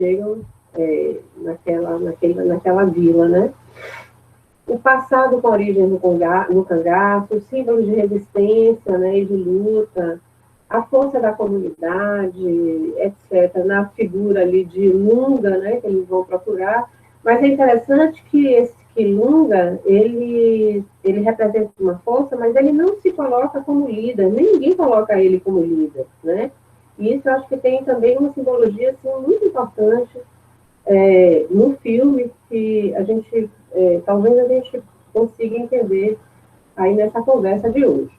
chegam naquela vila, né? O passado com origem no cangaço, os símbolos de resistência, né, e de luta, a força da comunidade, etc., na figura ali de Lunga, né, que eles vão procurar. Mas é interessante que esse Lunga, ele representa uma força, mas ele não se coloca como líder, ninguém coloca ele como líder, né? E isso eu acho que tem também uma simbologia assim, muito importante no filme, que talvez a gente consiga entender aí nessa conversa de hoje.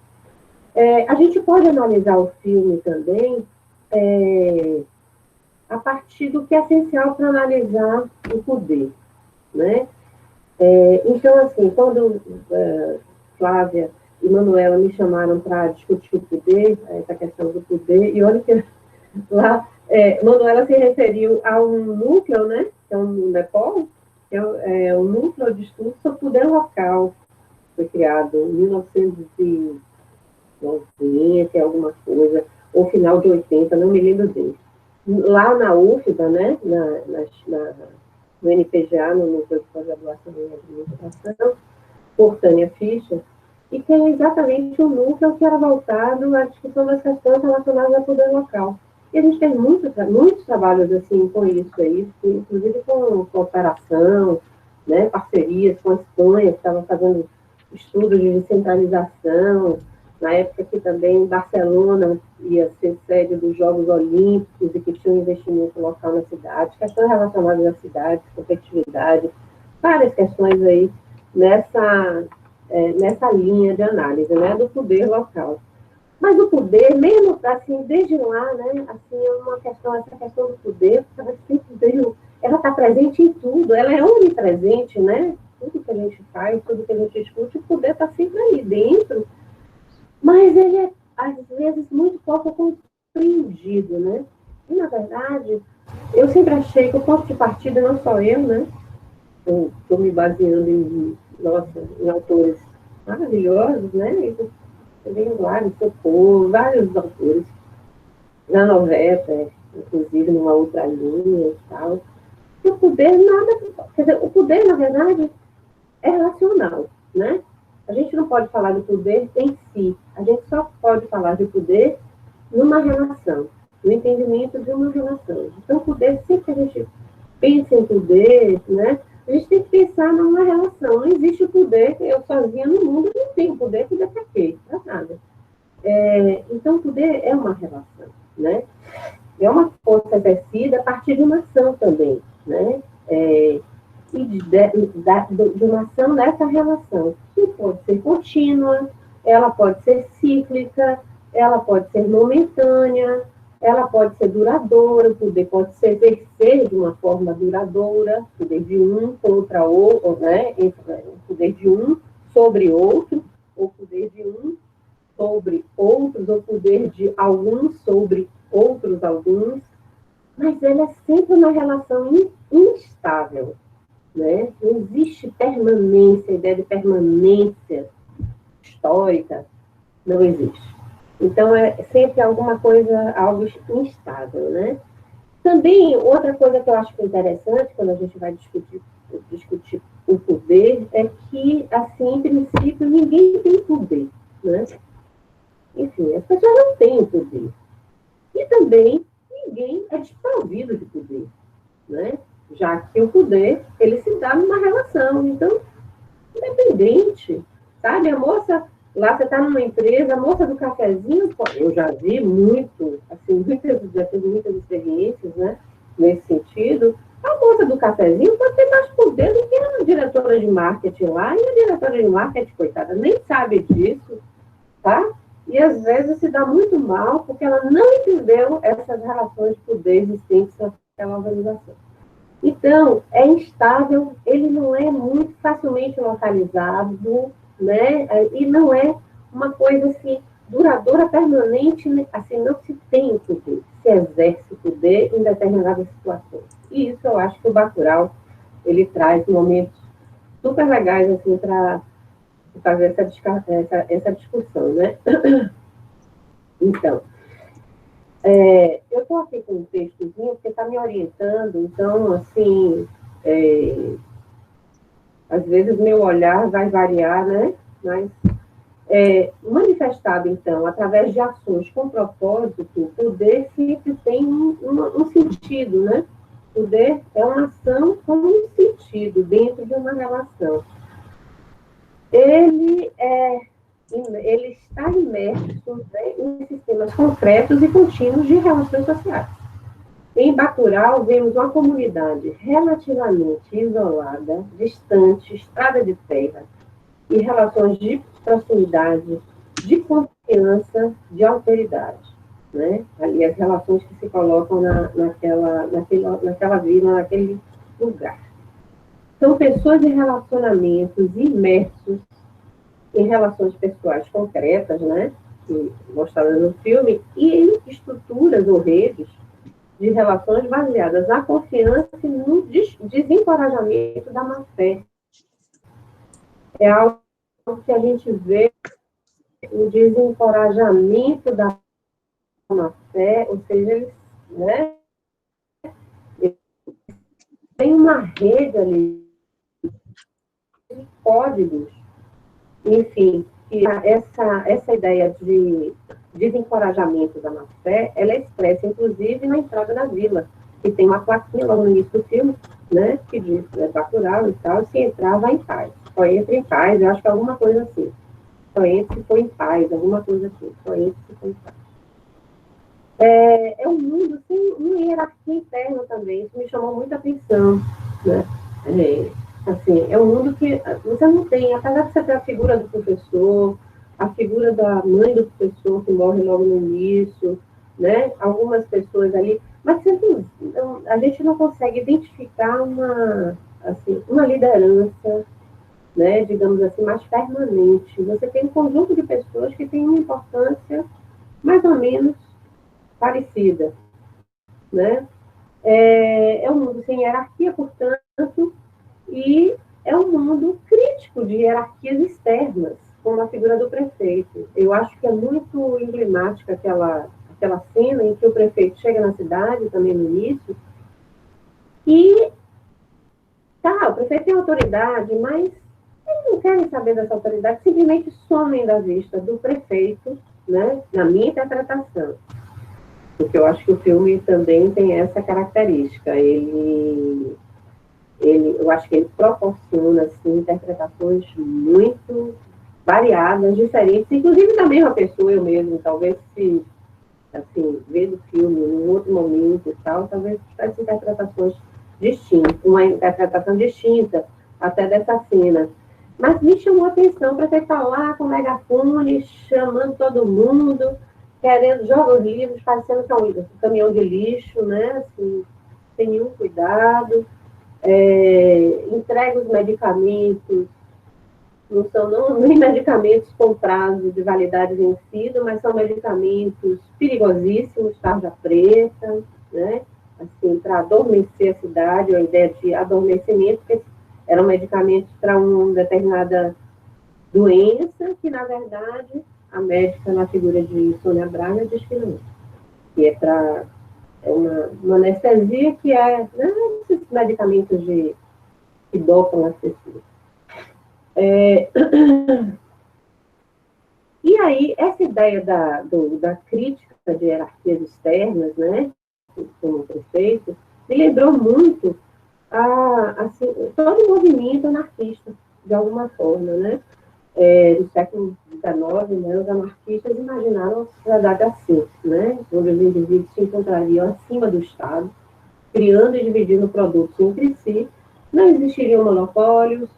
A gente pode analisar o filme também a partir do que é essencial para analisar o poder, né? Então, assim, quando Flávia e Manuela me chamaram para discutir o poder, essa questão do poder, e olha que lá, Manuela se referiu a um núcleo, né, que é um NEPOL, que é um núcleo de estudo sobre poder local, foi criado em 1990, alguma coisa, ou final de 80, não me lembro bem. Lá na UFBA, né, no NPGA, no Núcleo de Pós-Graduação em Administração, por Tânia Fischer, e que é exatamente o núcleo que era voltado à discussão das questões relacionadas ao poder local. E a gente tem muitos trabalhos assim, com isso aí, inclusive com cooperação, né, parcerias com a Espanha, que estava fazendo estudos de descentralização, na época que também Barcelona ia ser sede dos Jogos Olímpicos e que tinha um investimento local na cidade, questões relacionadas à cidade, competitividade, várias questões aí nessa linha de análise, né, do poder local. Mas o poder, mesmo assim, desde lá, né, assim, essa questão do poder, ela está presente em tudo, ela é onipresente, né? Tudo que a gente faz, tudo que a gente escuta, o poder está sempre aí dentro, mas ele é, às vezes, muito pouco compreendido, né? E, na verdade, eu sempre achei que o ponto de partida, não só eu, né? Estou me baseando em autores maravilhosos, né? Também vários, Foucault, vários autores, na novela, inclusive numa outra linha e tal. E o poder quer dizer, o poder, na verdade, é relacional, né? A gente não pode falar do poder em si, a gente só pode falar de poder numa relação, no entendimento de uma relação. Então, o poder, sempre que a gente pensa em poder, né? A gente tem que pensar numa relação. Não existe o poder, eu sozinha no mundo não tenho poder para quê? Para nada. Então, o poder é uma relação, né? É uma força exercida a partir de uma ação também, né? E de uma ação nessa relação, que pode ser contínua, ela pode ser cíclica, ela pode ser momentânea, ela pode ser duradoura, o poder pode ser exercer de uma forma duradoura, o poder de um contra outro, né? O poder de um sobre outro, ou poder de um sobre outros, ou poder de alguns sobre outros alguns, mas ela é sempre uma relação instável, né? Não existe permanência, a ideia de permanência histórica não existe. Então, é sempre alguma coisa, algo instável, né? Também, outra coisa que eu acho interessante, quando a gente vai discutir o poder, é que, assim, em princípio, ninguém tem poder, né? Enfim, as pessoas não têm poder. E também, ninguém é desprovido de poder, né? Já que o poder, ele se dá numa relação. Então, independente, sabe? A moça, lá você está numa empresa, a moça do cafezinho, eu já vi muito, assim, já tive muitas experiências, né? Nesse sentido, a moça do cafezinho pode ter mais poder do que a diretora de marketing lá, e a diretora de marketing, coitada, nem sabe disso, tá? E às vezes se dá muito mal porque ela não entendeu essas relações de poder existentes naquela organização. Então, é instável, ele não é muito facilmente localizado, né? E não é uma coisa assim, duradoura, permanente, assim, não se tem poder, se exerce poder em determinadas situações. E isso eu acho que o Bacurau, ele traz momentos super legais, assim, para fazer essa discussão, né? Então, Eu estou aqui com um textozinho, porque está me orientando, então, assim, às vezes meu olhar vai variar, né? Mas, manifestado, então, através de ações com propósito, o poder sempre tem um sentido, né? O poder é uma ação com um sentido dentro de uma relação. Ele está imerso, né, em sistemas concretos e contínuos de relações sociais. Em Bacurau, vemos uma comunidade relativamente isolada, distante, estrada de terra, e relações de proximidade, de confiança, de alteridade. Né? Ali as relações que se colocam naquela vila, naquele lugar. São pessoas em relacionamentos imersos em relações pessoais concretas, né? Mostradas no filme, e em estruturas ou redes de relações baseadas na confiança e no desencorajamento da má-fé. É algo que a gente vê, o desencorajamento da má-fé, ou seja, eles, né, tem uma rede ali de códigos, enfim, que essa ideia de desencorajamento da má-fé, ela é expressa, inclusive, na entrada da vila, que tem uma plaquinha logo no início do filme, né, que diz, Bacurau e tal, se entrar, vai em paz. Só entra em paz, eu acho que é alguma coisa assim. Só entra se for em paz, alguma coisa assim. Só entra se for em paz. É um mundo sem uma hierarquia interna também, isso me chamou muita atenção, né? Assim, é um mundo que você não tem, apesar de você ter a figura do professor, a figura da mãe do professor que morre logo no início, né? Algumas pessoas ali, mas sempre, a gente não consegue identificar uma liderança, né, digamos assim, mais permanente. Você tem um conjunto de pessoas que têm uma importância mais ou menos parecida, né? É um mundo sem hierarquia, portanto, e é um mundo crítico de hierarquias externas, como a figura do prefeito. Eu acho que é muito emblemática aquela cena em que o prefeito chega na cidade, também no início, e o prefeito tem autoridade, mas eles não querem saber dessa autoridade, simplesmente somem da vista do prefeito, né, na minha interpretação. Porque eu acho que o filme também tem essa característica. Eu acho que ele proporciona assim, interpretações muito variadas, diferentes, inclusive da mesma pessoa, eu mesmo, talvez se assim, vendo o filme num outro momento e tal, talvez tivesse interpretações distintas, uma interpretação distinta até dessa cena. Mas me chamou a atenção para você estar lá com o megafone, chamando todo mundo, querendo jogar os livros, parecendo que é um caminhão de lixo, né? Assim, sem nenhum cuidado. Entrega os medicamentos, não são nem medicamentos com prazo de validade vencido, mas são medicamentos perigosíssimos, tarja preta, né? Assim, para adormecer a cidade, a ideia de adormecimento, porque eram medicamentos para uma determinada doença, que, na verdade, a médica, na figura de Sônia Braga, diz que não. Que é para uma anestesia que é, né, esses medicamentos que dopam as pessoas. E aí, essa ideia da crítica de hierarquias externas, né, como prefeito, me lembrou muito assim, todo o movimento anarquista, de alguma forma, né? No século XIX, né, os anarquistas imaginaram a sociedade assim, né, onde os indivíduos se encontrariam acima do Estado, criando e dividindo produtos entre si, não existiriam monopólios,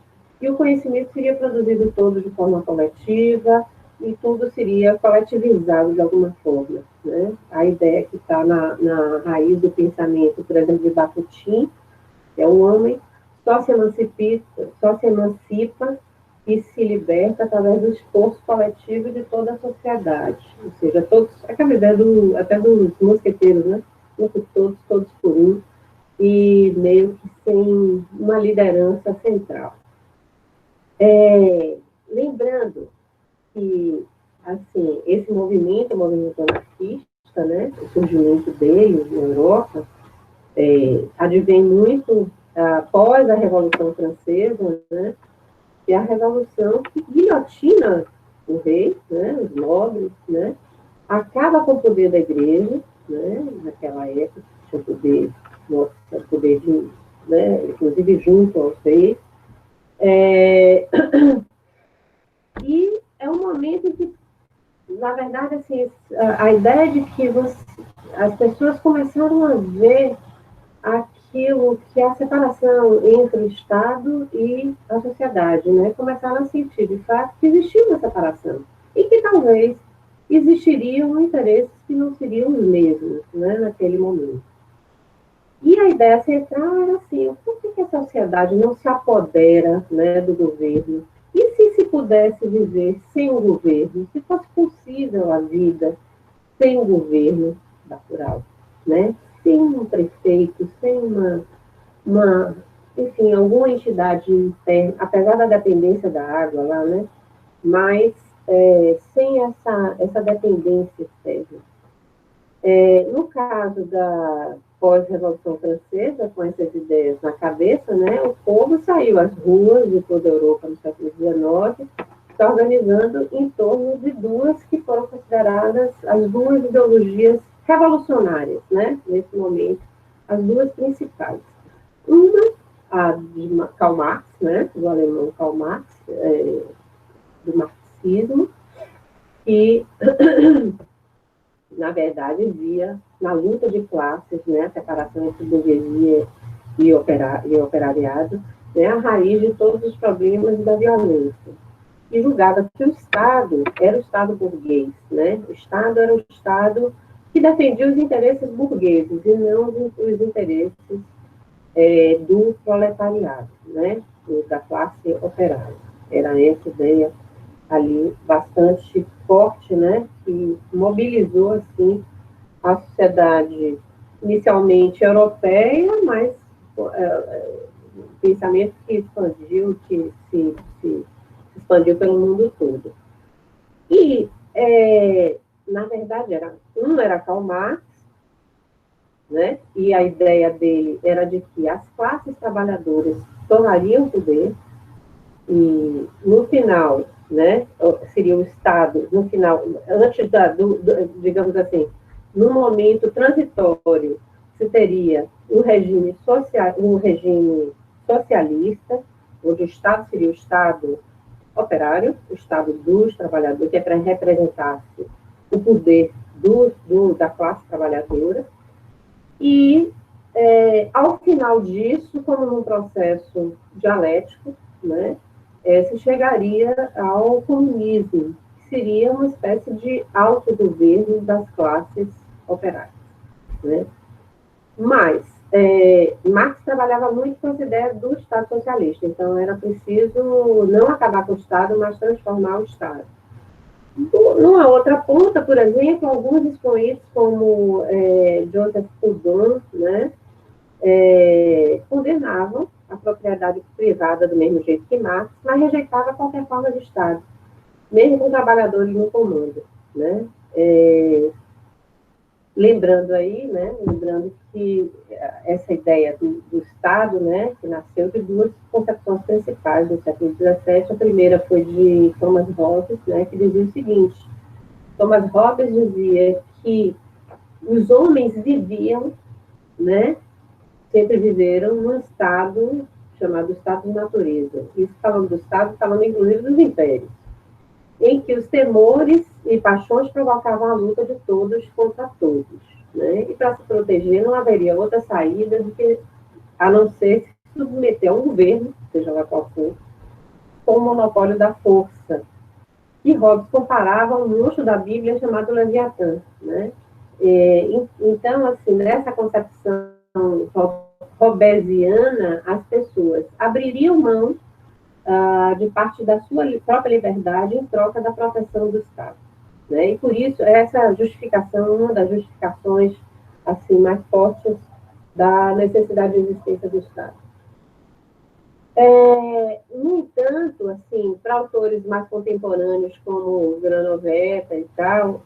e o conhecimento seria produzido todo de forma coletiva, e tudo seria coletivizado de alguma forma. Né? A ideia que está na raiz do pensamento, por exemplo, de Bakhtin, que é um homem, só se emancipa e se liberta através do esforço coletivo de toda a sociedade. Ou seja, aquela ideia até dos mosqueteiros, né? Um por todos, todos por um, e meio que sem uma liderança central. Lembrando que, assim, esse movimento, o movimento anarquista, socialista, né, o surgimento dele na Europa, advém muito após a Revolução Francesa, né, que é a revolução que guilhotina o rei, né, os nobres, né, acaba com o poder da igreja, né, naquela época, tinha poder de, né, inclusive junto aos reis, e é um momento em que, na verdade, assim, a ideia de que as pessoas começaram a ver aquilo que é a separação entre o Estado e a sociedade, né? Começaram a sentir, de fato, que existia uma separação e que talvez existiriam interesses que não seriam os mesmos, né, naquele momento. E a ideia central era assim, por que a sociedade não se apodera, né, do governo? E se pudesse viver sem o governo, se fosse possível a vida sem o governo natural, né? Sem um prefeito, sem enfim, alguma entidade interna, apesar da dependência da água lá, né? Mas sem essa dependência externa. No caso da pós-Revolução Francesa, com essas ideias na cabeça, né, o povo saiu às ruas de toda a Europa no século XIX, se organizando em torno de duas que foram consideradas as duas ideologias revolucionárias, né, nesse momento, as duas principais. Uma, a de Karl Marx, né, do alemão Karl Marx, do marxismo, e na verdade, via na luta de classes, né, a separação entre burguesia e operariado, né, a raiz de todos os problemas da violência. E julgava que o Estado era o Estado burguês, né? O Estado era o Estado que defendia os interesses burgueses e não os interesses do proletariado, né, da classe operária. Era essa ideia ali bastante forte, né, que mobilizou, assim, a sociedade inicialmente europeia, mas o pensamento que expandiu, que se expandiu pelo mundo todo. E, na verdade, era Karl Marx, né, e a ideia dele era de que as classes trabalhadoras tomariam poder, e no final, né, seria o Estado, no final, antes digamos assim, no momento transitório, se teria um regime socialista, onde o Estado seria o Estado operário, o Estado dos trabalhadores, que é para representasse o poder da classe trabalhadora, e, ao final disso, como num processo dialético, né, se chegaria ao comunismo, que seria uma espécie de autogoverno das classes operárias, né? Mas Marx trabalhava muito com as ideias do Estado socialista, então era preciso não acabar com o Estado, mas transformar o Estado. Numa outra ponta, por exemplo, alguns expoentes como Joseph Proudhon, né, condenavam a propriedade privada do mesmo jeito que Marx, mas rejeitava qualquer forma de Estado, mesmo com trabalhadores no comando, né? Lembrando que essa ideia do Estado, né, que nasceu de duas concepções principais do século XVII. A primeira foi de Thomas Hobbes, né, que dizia o seguinte: Thomas Hobbes dizia que os homens viviam, né, sempre viveram num estado chamado estado de natureza. Isso falando do Estado, falando inclusive dos impérios, em que os temores e paixões provocavam a luta de todos contra todos, né? E para se proteger não haveria outra saída do que, a não ser se submeter a um governo, seja lá qual for, com o monopólio da força. E Hobbes comparava um monstro da Bíblia chamado Leviatã, né? Então, assim, nessa concepção hobbesiana, as pessoas abririam mão de parte da sua própria liberdade em troca da proteção do Estado, né? E por isso essa justificação, uma das justificações assim mais fortes da necessidade de existência do Estado. No entanto, assim, para autores mais contemporâneos, como Granollers e tal,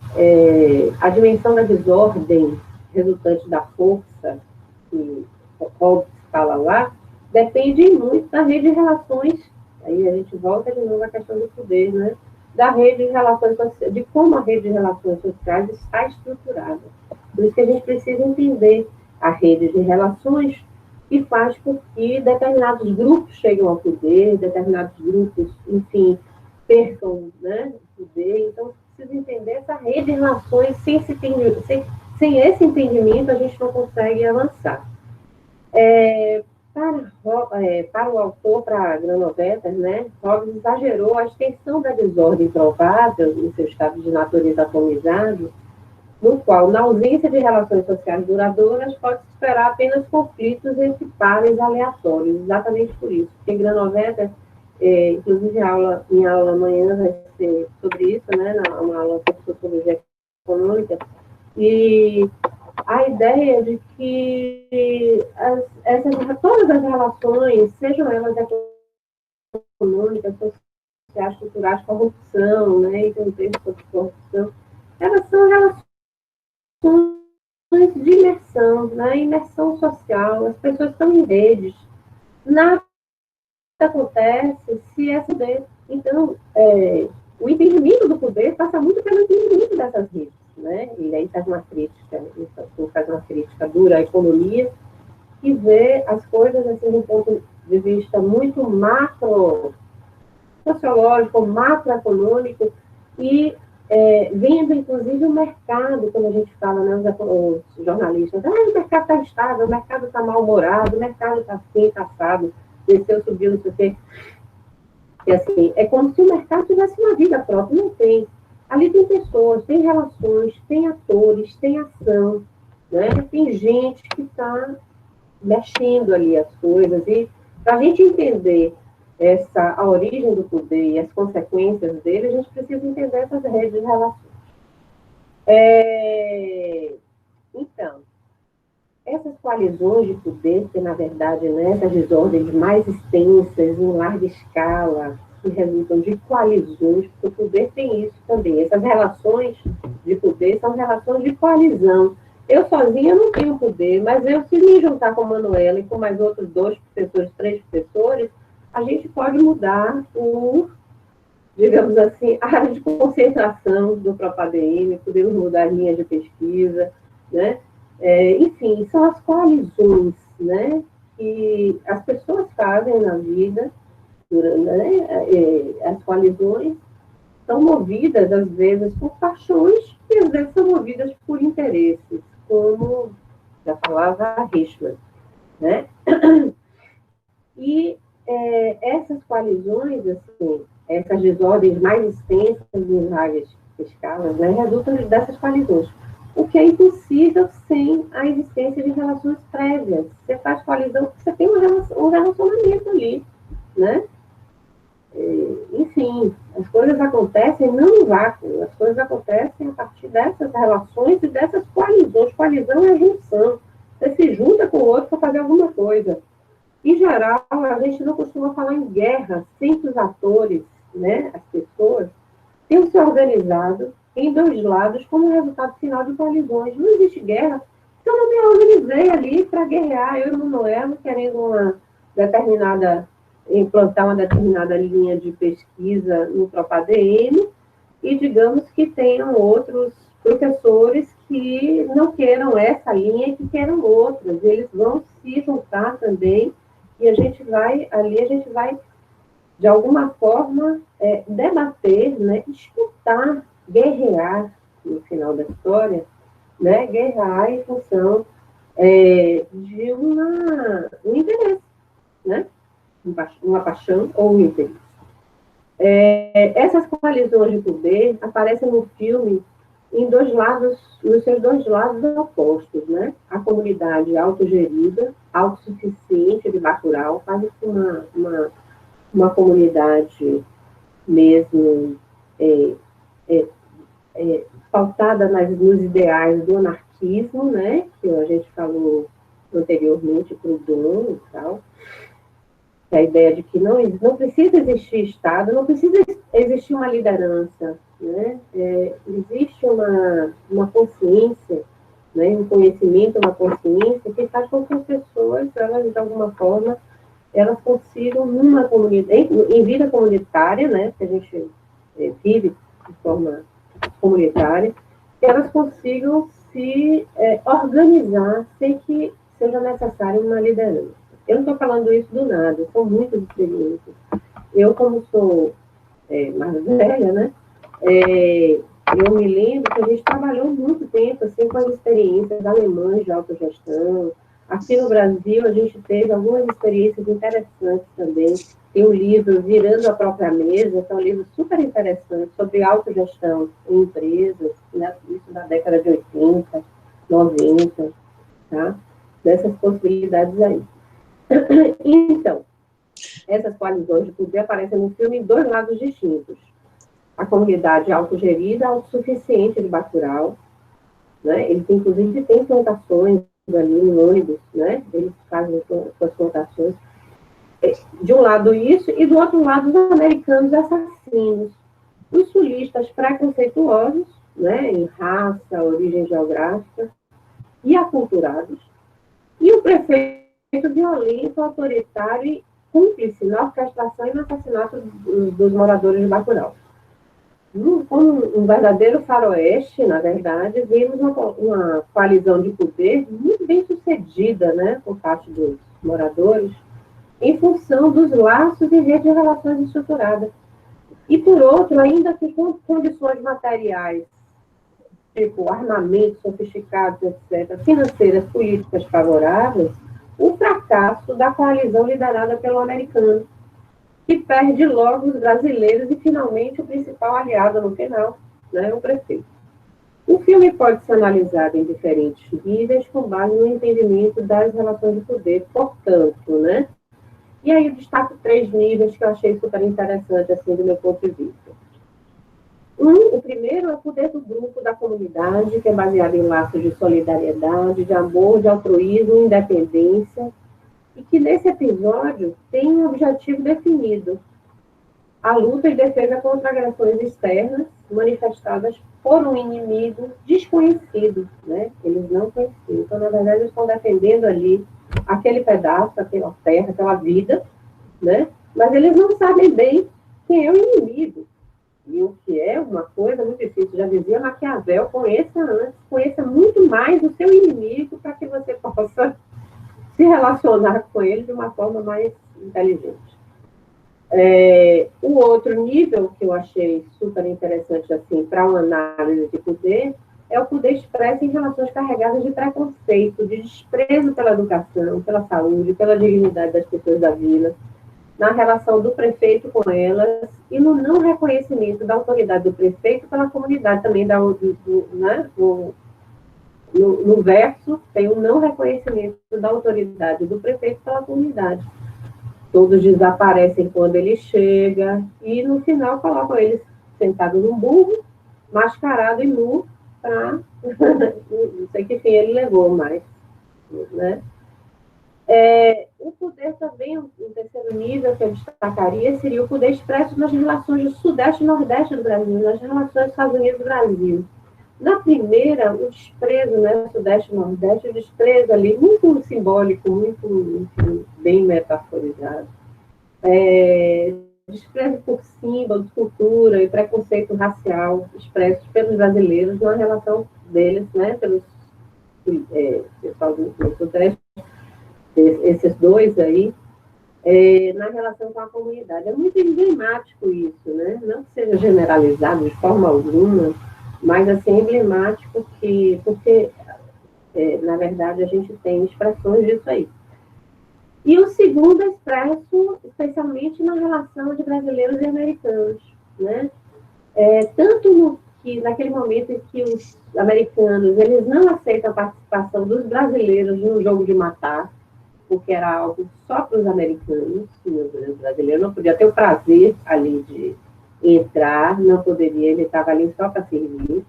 a dimensão da desordem resultante da força, que Hobbes fala lá, depende muito da rede de relações. Aí a gente volta de novo à questão do poder, né? Da rede de relações sociais, de como a rede de relações sociais está estruturada. Por isso que a gente precisa entender a rede de relações que faz com que determinados grupos cheguem ao poder, determinados grupos, enfim, percam, né, o poder. Então, precisa entender essa rede de relações. Sem esse entendimento, a gente não consegue avançar. Para o autor, para Granollers, né, Hobbes exagerou a extensão da desordem provável em seu estado de natureza atomizado, no qual, na ausência de relações sociais duradouras, pode-se esperar apenas conflitos entre pares aleatórios, exatamente por isso. Porque Granollers, inclusive em aula amanhã vai ser sobre isso, né, uma aula sobre sociologia econômica, e a ideia de que todas as relações, sejam elas econômicas, sociais, culturais, corrupção, né, e tem um texto sobre corrupção, elas são relações de imersão, né, imersão social, as pessoas estão em redes, nada acontece se essa poder. Então, o entendimento do poder passa muito pelo entendimento dessas redes, né? E aí faz uma crítica, dura à economia, que vê as coisas assim, de um ponto de vista muito macro sociológico, macroeconômico, e vendo, inclusive, o mercado, quando a gente fala, né, os jornalistas, o mercado está estável, o mercado está mal-humorado, o mercado está assim, está assado, desceu, subiu, não sei o quê. E assim, é como se o mercado tivesse uma vida própria, não tem. Ali tem pessoas, tem relações, tem atores, tem ação, né? Tem gente que está mexendo ali as coisas. E para a gente entender a origem do poder e as consequências dele, a gente precisa entender essas redes de relações. Então, essas coalizões de poder, que na verdade, né, essas desordens mais extensas, em larga escala, que resultam de coalizões, porque o poder tem isso também. Essas relações de poder são relações de coalizão. Eu sozinha não tenho poder, mas eu, se me juntar com a Manuela e com mais outros 2 professores, 3 professores, a gente pode mudar digamos assim, a área de concentração do próprio ADM, podemos mudar as linhas de pesquisa, né? Enfim, são as coalizões, né, que as pessoas fazem na vida, né? As coalizões são movidas, às vezes, por paixões e, às vezes, são movidas por interesses, como já falava Richman, né? E essas coalizões, assim, essas desordens mais extensas em várias escalas, né, resultam dessas coalizões. O que é impossível sem a existência de relações prévias. Você faz coalizão porque você tem um relacionamento ali, né? Enfim, as coisas acontecem não no vácuo, as coisas acontecem a partir dessas relações e dessas coalizões. Coalizão é junção. Você se junta com o outro para fazer alguma coisa. Em geral, a gente não costuma falar em guerra sem que os atores, né, as pessoas, tenham se organizado em 2 lados como resultado final de coalizões. Não existe guerra se eu não me organizei ali para guerrear, eu e o Manuel, querendo implantar uma determinada linha de pesquisa no próprio ADM, e digamos que tenham outros professores que não queiram essa linha e que queiram outras. Eles vão se juntar também e a gente vai, de alguma forma, debater, né, escutar, guerrear, no final da história, né, guerrear em função de um interesse, né, uma paixão ou um interesse. Essas coalizões de poder aparecem no filme nos seus 2 lados opostos, né? A comunidade autogerida, autossuficiente de Bacurau, quase que uma comunidade mesmo pautada nos ideais do anarquismo, né? Que a gente falou anteriormente, Proudhon e tal. a ideia de que não precisa existir Estado, não precisa existir uma liderança, né? Existe uma consciência, né? Um conhecimento, uma consciência que faz com que as pessoas, elas, de alguma forma, elas consigam, numa comunidade, em vida comunitária, né? Que a gente vive de forma comunitária, que elas consigam se organizar sem que seja necessária uma liderança. Eu não estou falando isso do nada, são muitas experiências. Eu, como sou mais velha, né, eu me lembro que a gente trabalhou muito tempo assim, com as experiências alemãs de autogestão. Aqui no Brasil, a gente teve algumas experiências interessantes também. Tem um livro, Virando a Própria Mesa, que é um livro super interessante sobre autogestão em empresas, né, isso da década de 80, 90, tá? Dessas possibilidades aí. Então, essas coalizões de poder aparecem no filme em dois lados distintos. A comunidade autogerida, autossuficiente de Bacurau, né? Eles, inclusive, têm plantações ali no ônibus, né? Eles fazem suas plantações. De um lado isso, e do outro lado os americanos assassinos. Os sulistas preconceituosos, né? Em raça, origem geográfica, e aculturados. E o prefeito violento, autoritário e cúmplice na orquestração e no assassinato dos moradores de Bacurau. Um verdadeiro faroeste, na verdade, vimos uma coalizão de poder muito bem sucedida, né, por parte dos moradores, em função dos laços e redes de relações estruturadas. E, por outro, ainda que com condições materiais, tipo armamentos sofisticados, etc., financeiras, políticas favoráveis, o fracasso da coalizão liderada pelo americano, que perde logo os brasileiros e, finalmente, o principal aliado no final, né, o prefeito. O filme pode ser analisado em diferentes níveis com base no entendimento das relações de poder, portanto, né? E aí eu destaco 3 níveis que eu achei super interessante, assim, do meu ponto de vista. O primeiro é o poder do grupo, da comunidade, que é baseado em laços de solidariedade, de amor, de altruísmo, independência, e que nesse episódio tem um objetivo definido: a luta e defesa contra agressões externas manifestadas por um inimigo desconhecido, né? Eles não conheciam. Então, na verdade, eles estão defendendo ali aquele pedaço, aquela terra, aquela vida, né? Mas eles não sabem bem quem é o inimigo. E o que é uma coisa muito difícil. Já dizia Maquiavel, conheça muito mais o seu inimigo para que você possa se relacionar com ele de uma forma mais inteligente. O outro nível que eu achei super interessante assim, para uma análise de poder é o poder expresso em relações carregadas de preconceito, de desprezo pela educação, pela saúde, pela dignidade das pessoas da vila, na relação do prefeito com elas e no não reconhecimento da autoridade do prefeito pela comunidade também, né, no verso, tem um não reconhecimento da autoridade do prefeito pela comunidade. Todos desaparecem quando ele chega e, no final, colocam ele sentado num burro, mascarado e nu, para... não sei que fim ele levou mais, né? O poder também, um terceiro nível que eu destacaria, seria o poder expresso nas relações do Sudeste e Nordeste do Brasil, nas relações Estados Unidos-Brasil. Na primeira, o desprezo, né, Sudeste e Nordeste, o desprezo ali, muito simbólico, muito bem metaforizado. Desprezo por símbolos, cultura e preconceito racial expressos pelos brasileiros na relação deles, né, pelos pessoal do Sudeste, esses dois aí, na relação com a comunidade. É muito emblemático isso, né? Não que seja generalizado de forma alguma, mas assim, emblemático porque na verdade, a gente tem expressões disso aí. E o segundo é expresso especialmente na relação de brasileiros e americanos, né? Tanto naquele momento em que os americanos eles não aceitam a participação dos brasileiros no jogo de matar, porque era algo só para os americanos, e o brasileiro não podia ter o prazer ali de entrar, não poderia, ele estava ali só para servir.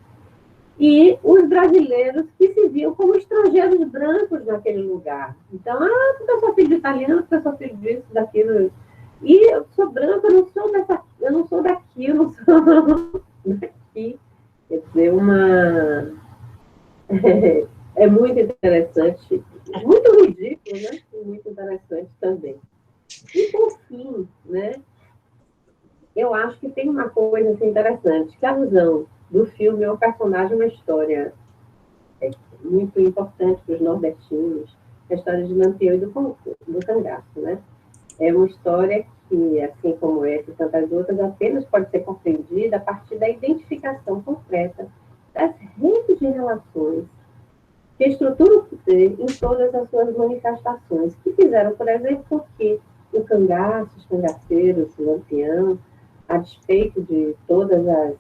e os brasileiros que se viam como estrangeiros brancos naquele lugar. Então, porque eu sou filho de italiano, porque eu sou filho disso, daquilo. E eu sou branca, eu não sou daqui, eu não sou daqui. Quer dizer, é muito interessante, muito ridículo, né? E muito interessante também. E, por fim, né? Eu acho que tem uma coisa assim, interessante, que a visão do filme é um personagem, uma história muito importante para os nordestinos, a história de Lampião e do Cangaço, né? É uma história que, assim como essa e tantas outras, apenas pode ser compreendida a partir da identificação concreta das redes de relações que estruturam o poder em todas as suas manifestações, que fizeram, por exemplo, com que o cangaço, os cangaceiros, o Lampião, a despeito de todas as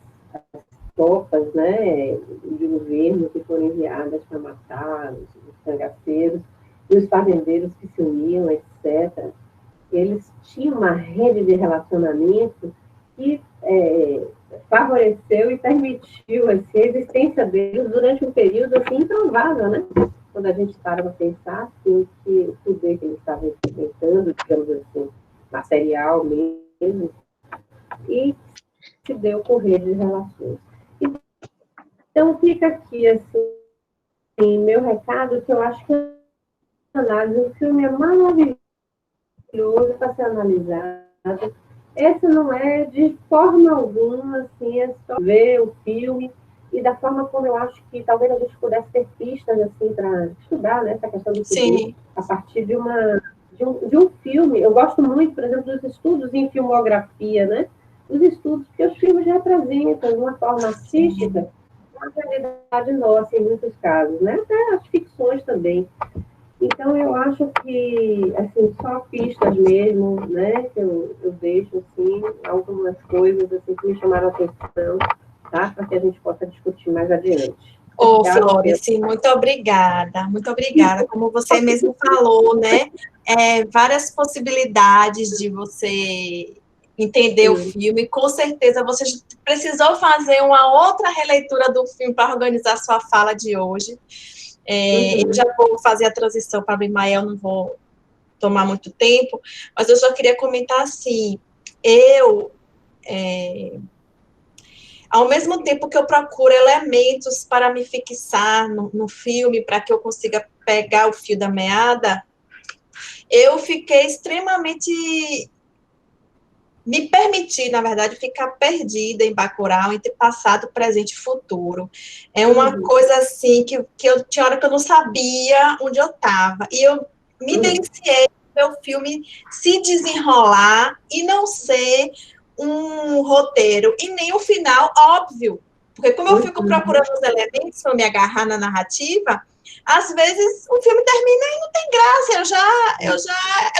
tropas, né, de governo que foram enviadas para matar os cangaceiros, e os fazendeiros que se uniam, etc., eles tinham uma rede de relacionamento que favoreceu e permitiu assim, a existência deles durante um período assim, improvável, né? Quando a gente para para pensar assim, que o poder que eles estavam enfrentando, digamos assim, material mesmo, e se deu com rede de relações. Então, fica aqui, assim, meu recado, que eu acho que a análise do filme é maravilhoso para ser analisado. Essa não é, de forma alguma, assim, é só ver o filme e da forma como eu acho que talvez a gente pudesse ter pistas, assim, para estudar, né, essa questão do poder a partir de um filme. Eu gosto muito, por exemplo, dos estudos em filmografia, né? Os estudos que os filmes representam de uma forma artística a realidade nossa, em muitos casos, né? Até as ficções também. Então, eu acho que, assim, só pistas mesmo, né, que eu deixo, assim, algumas coisas, assim, que me chamaram a atenção, tá? Para que a gente possa discutir mais adiante. Ô, Florence, muito obrigada, muito obrigada. Como você mesmo falou, né, várias possibilidades de você entender o filme, com certeza você precisou fazer uma outra releitura do filme para organizar sua fala de hoje. Eu já vou fazer a transição para Abimael, não vou tomar muito tempo, mas eu só queria comentar assim, ao mesmo tempo que eu procuro elementos para me fixar no filme, para que eu consiga pegar o fio da meada, eu fiquei extremamente... Me permiti, na verdade, ficar perdida em Bacurau entre passado, presente e futuro. É uma coisa assim que eu tinha hora que eu não sabia onde eu estava. E eu me deliciei ver o filme se desenrolar e não ser um roteiro, e nem o final óbvio. Porque como eu fico procurando os elementos para me agarrar na narrativa, às vezes o filme termina e não tem graça,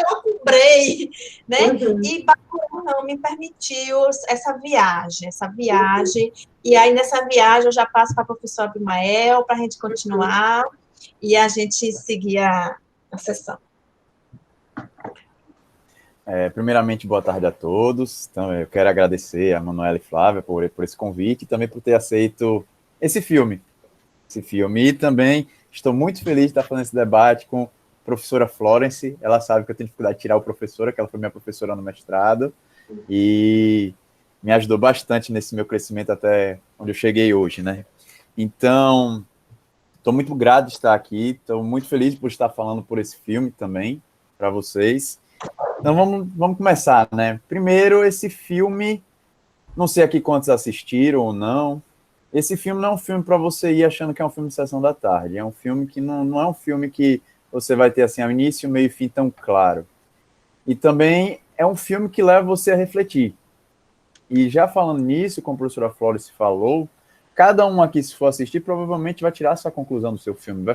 eu cobrei, né? E Bacurau não me permitiu essa viagem, e aí nessa viagem eu já passo para a professora Abimael para a gente continuar e a gente seguir a sessão. Primeiramente, boa tarde a todos. Então, eu quero agradecer a Manuela e Flávia por esse convite e também por ter aceito esse filme. E também estou muito feliz de estar fazendo esse debate com a professora Florence. Ela sabe que eu tenho dificuldade de tirar o professora, que ela foi minha professora no mestrado, e me ajudou bastante nesse meu crescimento até onde eu cheguei hoje, né? Então, estou muito grato de estar aqui, estou muito feliz por estar falando por esse filme também, para vocês. Então, vamos começar, né? Primeiro, esse filme, não sei aqui quantos assistiram ou não, esse filme não é um filme para você ir achando que é um filme de sessão da tarde, é um filme que não é um filme que você vai ter assim, ao início, meio e fim tão claro. E também é um filme que leva você a refletir. E já falando nisso, como a professora Flores falou, cada um aqui, se for assistir, provavelmente vai tirar sua conclusão do seu filme,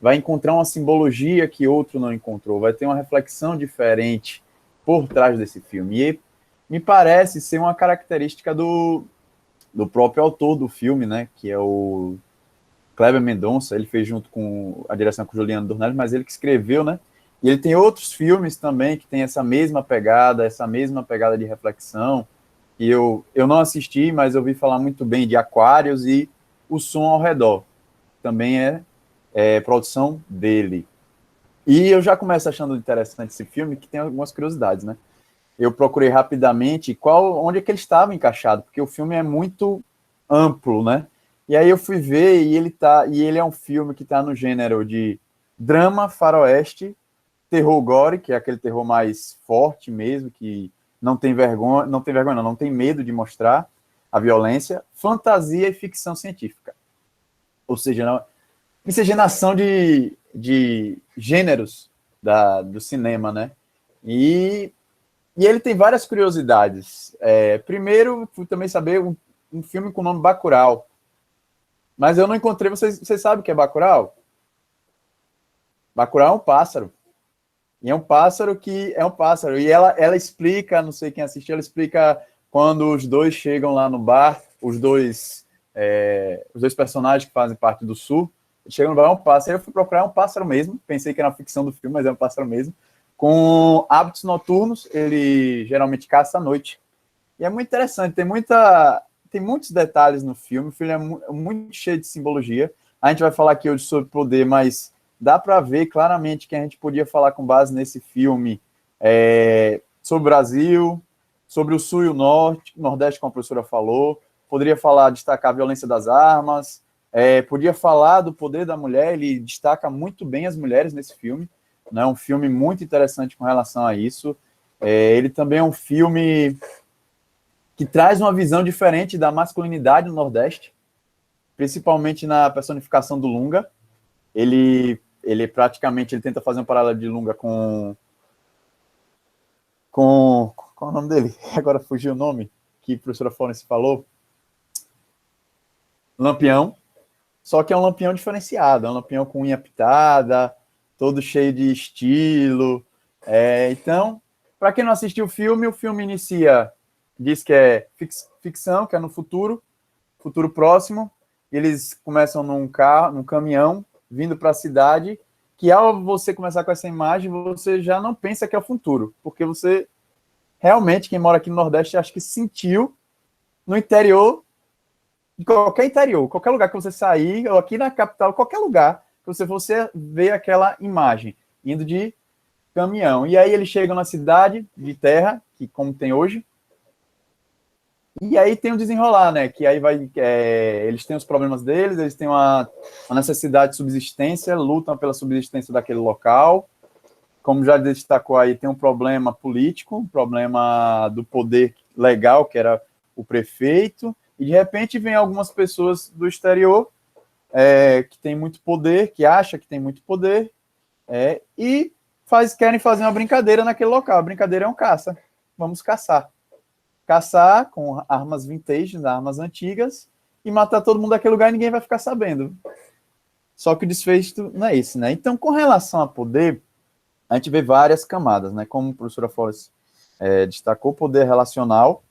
vai encontrar uma simbologia que outro não encontrou, vai ter uma reflexão diferente por trás desse filme. E me parece ser uma característica do próprio autor do filme, né, que é o Kleber Mendonça. Ele fez junto com a direção com o Juliano Dornelles, mas ele que escreveu, né, e ele tem outros filmes também que tem essa mesma pegada de reflexão, e eu não assisti, mas eu ouvi falar muito bem de Aquários e O Som ao Redor. Também é produção dele. E eu já começo achando interessante esse filme, que tem algumas curiosidades, né? Eu procurei rapidamente onde é que ele estava encaixado, porque o filme é muito amplo, né? E aí eu fui ver e ele é um filme que está no gênero de drama, faroeste, terror gore, que é aquele terror mais forte mesmo, que não tem vergonha, não tem medo de mostrar a violência, fantasia e ficção científica. Ou seja, miscigenação de gêneros do cinema, né? E ele tem várias curiosidades. Primeiro, fui também saber um filme com o nome Bacurau. Mas eu não encontrei. Vocês sabem o que é Bacurau? Bacurau é um pássaro. E é um pássaro que é um pássaro. E ela explica, não sei quem assistiu, ela explica quando os dois chegam lá no bar, os dois personagens que fazem parte do Sul, chegam no bar, é um pássaro. Eu fui procurar um pássaro mesmo. Pensei que era uma ficção do filme, mas é um pássaro mesmo. Com hábitos noturnos, ele geralmente caça à noite. E é muito interessante, tem muitos detalhes no filme, o filme é muito cheio de simbologia. A gente vai falar aqui hoje sobre poder, mas dá para ver claramente que a gente podia falar com base nesse filme sobre o Brasil, sobre o Sul e o Norte, Nordeste, como a professora falou, poderia falar, destacar a violência das armas, podia falar do poder da mulher, ele destaca muito bem as mulheres nesse filme, né? Um filme muito interessante com relação a isso. Ele também é um filme que traz uma visão diferente da masculinidade no Nordeste, principalmente na personificação do Lunga. Ele praticamente tenta fazer um paralelo de Lunga com qual é o nome dele? Agora fugiu o nome que a professora Florence falou. Lampião, só que é um Lampião diferenciado, é um Lampião com unha pitada, todo cheio de estilo. Então, para quem não assistiu o filme inicia, diz que é ficção, que é no futuro próximo. Eles começam num caminhão, vindo para a cidade, que ao você começar com essa imagem, você já não pensa que é o futuro, porque você, realmente, quem mora aqui no Nordeste, acho que sentiu no interior, qualquer lugar que você sair, ou aqui na capital, qualquer lugar, que você vê aquela imagem, indo de caminhão. E aí eles chegam na cidade de terra, que como tem hoje, e aí tem o desenrolar, né? Que aí eles têm os problemas deles, eles têm uma necessidade de subsistência, lutam pela subsistência daquele local. Como já destacou aí, tem um problema político, um problema do poder legal, que era o prefeito, e de repente vem algumas pessoas do exterior que tem muito poder, que acha que tem muito poder, e querem fazer uma brincadeira naquele local. A brincadeira é um caça. Vamos caçar. Caçar com armas vintage, armas antigas, e matar todo mundo daquele lugar e ninguém vai ficar sabendo. Só que o desfecho não é esse, né? Então, com relação a poder, a gente vê várias camadas, né? Como a professora Flores destacou, poder relacional,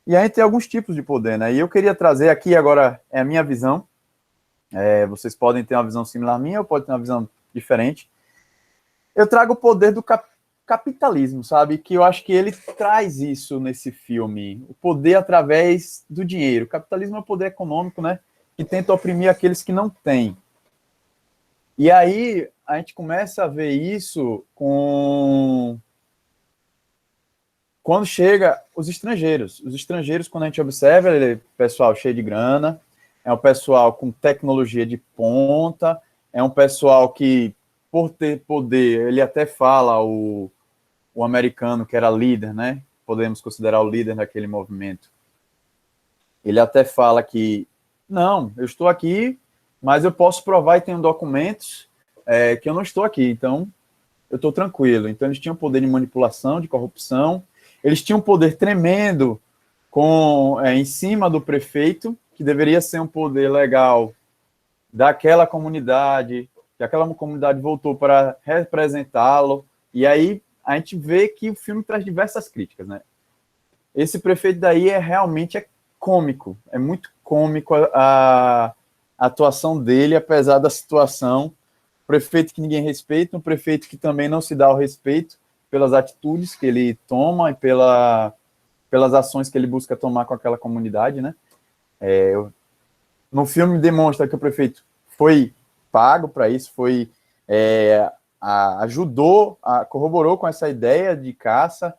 e a gente tem alguns tipos de poder, né? E eu queria trazer aqui agora, a minha visão. Vocês podem ter uma visão similar à minha, ou podem ter uma visão diferente. Eu trago o poder do capitalismo, sabe? Que eu acho que ele traz isso nesse filme. O poder através do dinheiro. O capitalismo é o poder econômico, né? Que tenta oprimir aqueles que não têm. E aí a gente começa a ver isso quando chega os estrangeiros. Os estrangeiros, quando a gente observa, ele é pessoal cheio de grana, é um pessoal com tecnologia de ponta, é um pessoal que, por ter poder, ele até fala o americano que era líder, né? Podemos considerar o líder daquele movimento. Ele até fala que, não, eu estou aqui, mas eu posso provar e tenho documentos que eu não estou aqui, então eu estou tranquilo. Então eles tinham poder de manipulação, de corrupção, eles tinham um poder tremendo em cima do prefeito, que deveria ser um poder legal daquela comunidade, que aquela comunidade voltou para representá-lo, e aí a gente vê que o filme traz diversas críticas, né? Esse prefeito daí realmente é cômico, é muito cômico a atuação dele, apesar da situação. Prefeito que ninguém respeita, um prefeito que também não se dá o respeito pelas atitudes que ele toma e pelas ações que ele busca tomar com aquela comunidade, né? No filme demonstra que o prefeito foi pago para isso, ajudou, corroborou com essa ideia de caça,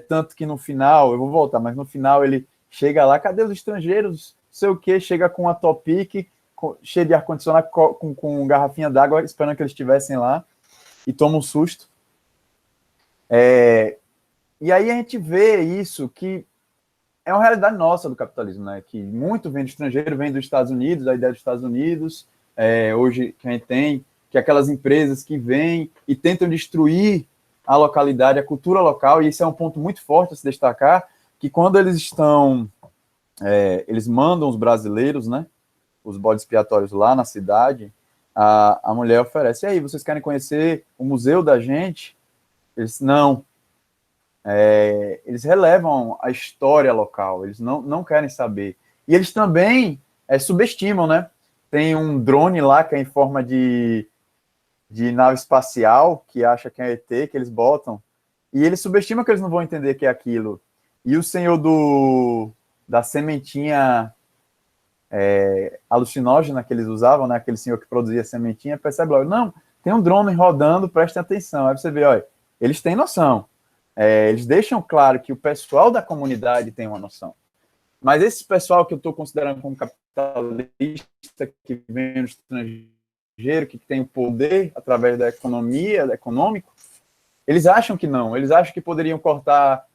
tanto que no final, eu vou voltar, mas no final ele chega lá, cadê os estrangeiros? Sei o quê, chega com a Topic, cheio de ar-condicionado, com garrafinha d'água, esperando que eles estivessem lá, e toma um susto. E aí a gente vê isso, que é uma realidade nossa do capitalismo, né? Que muito vem do estrangeiro, vem dos Estados Unidos, da ideia dos Estados Unidos, hoje que a gente tem, que aquelas empresas que vêm e tentam destruir a localidade, a cultura local, e isso é um ponto muito forte a se destacar, que quando eles estão, eles mandam os brasileiros, né? Os bodes expiatórios lá na cidade, a mulher oferece, e aí, vocês querem conhecer o museu da gente? Eles, não. Eles relevam a história local, eles não querem saber. E eles também subestimam, né? Tem um drone lá que é em forma de nave espacial, que acha que é ET, que eles botam, e eles subestimam que eles não vão entender que é aquilo. E o senhor da sementinha alucinógena que eles usavam, né? Aquele senhor que produzia sementinha, percebe logo, não, tem um drone rodando, prestem atenção. Aí você vê, olha, eles têm noção. Eles deixam claro que o pessoal da comunidade tem uma noção. Mas esse pessoal que eu estou considerando como capitalista, que vem do estrangeiro, que tem o poder através da economia, econômico, eles acham que não. Eles acham que poderiam cortar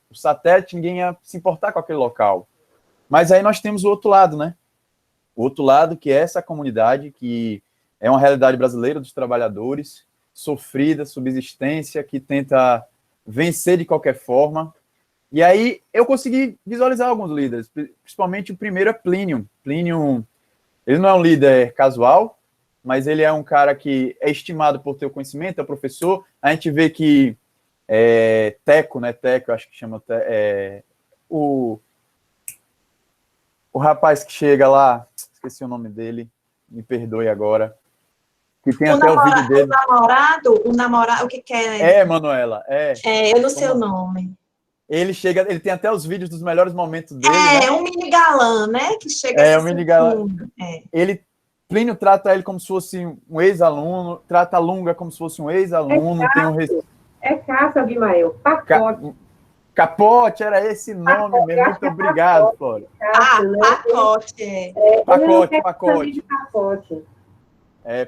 o satélite, ninguém ia se importar com aquele local. Mas aí nós temos o outro lado, né? O outro lado, que é essa comunidade, que é uma realidade brasileira dos trabalhadores, sofrida, subsistência, que tenta vencer de qualquer forma. E aí eu consegui visualizar alguns líderes, principalmente o primeiro é Plínio. Plínio, ele não é um líder casual, mas ele é um cara que é estimado por ter o conhecimento, é professor. A gente vê que Teco, né? Teco, eu acho que chama o rapaz que chega lá, esqueci o nome dele, me perdoe agora, que tem até o vídeo dele. O namorado, o que é? Manuela, eu não sei o nome. Ele chega, ele tem até os vídeos dos melhores momentos dele, né? Um mini galã, né? Que chega um mini galã. Plínio trata ele como se fosse um ex-aluno, trata a Lunga como se fosse um ex-aluno, Cássio, Abimael, Pacote. Capote, era esse nome mesmo. Muito obrigado, Flora. Pacote. Pacote.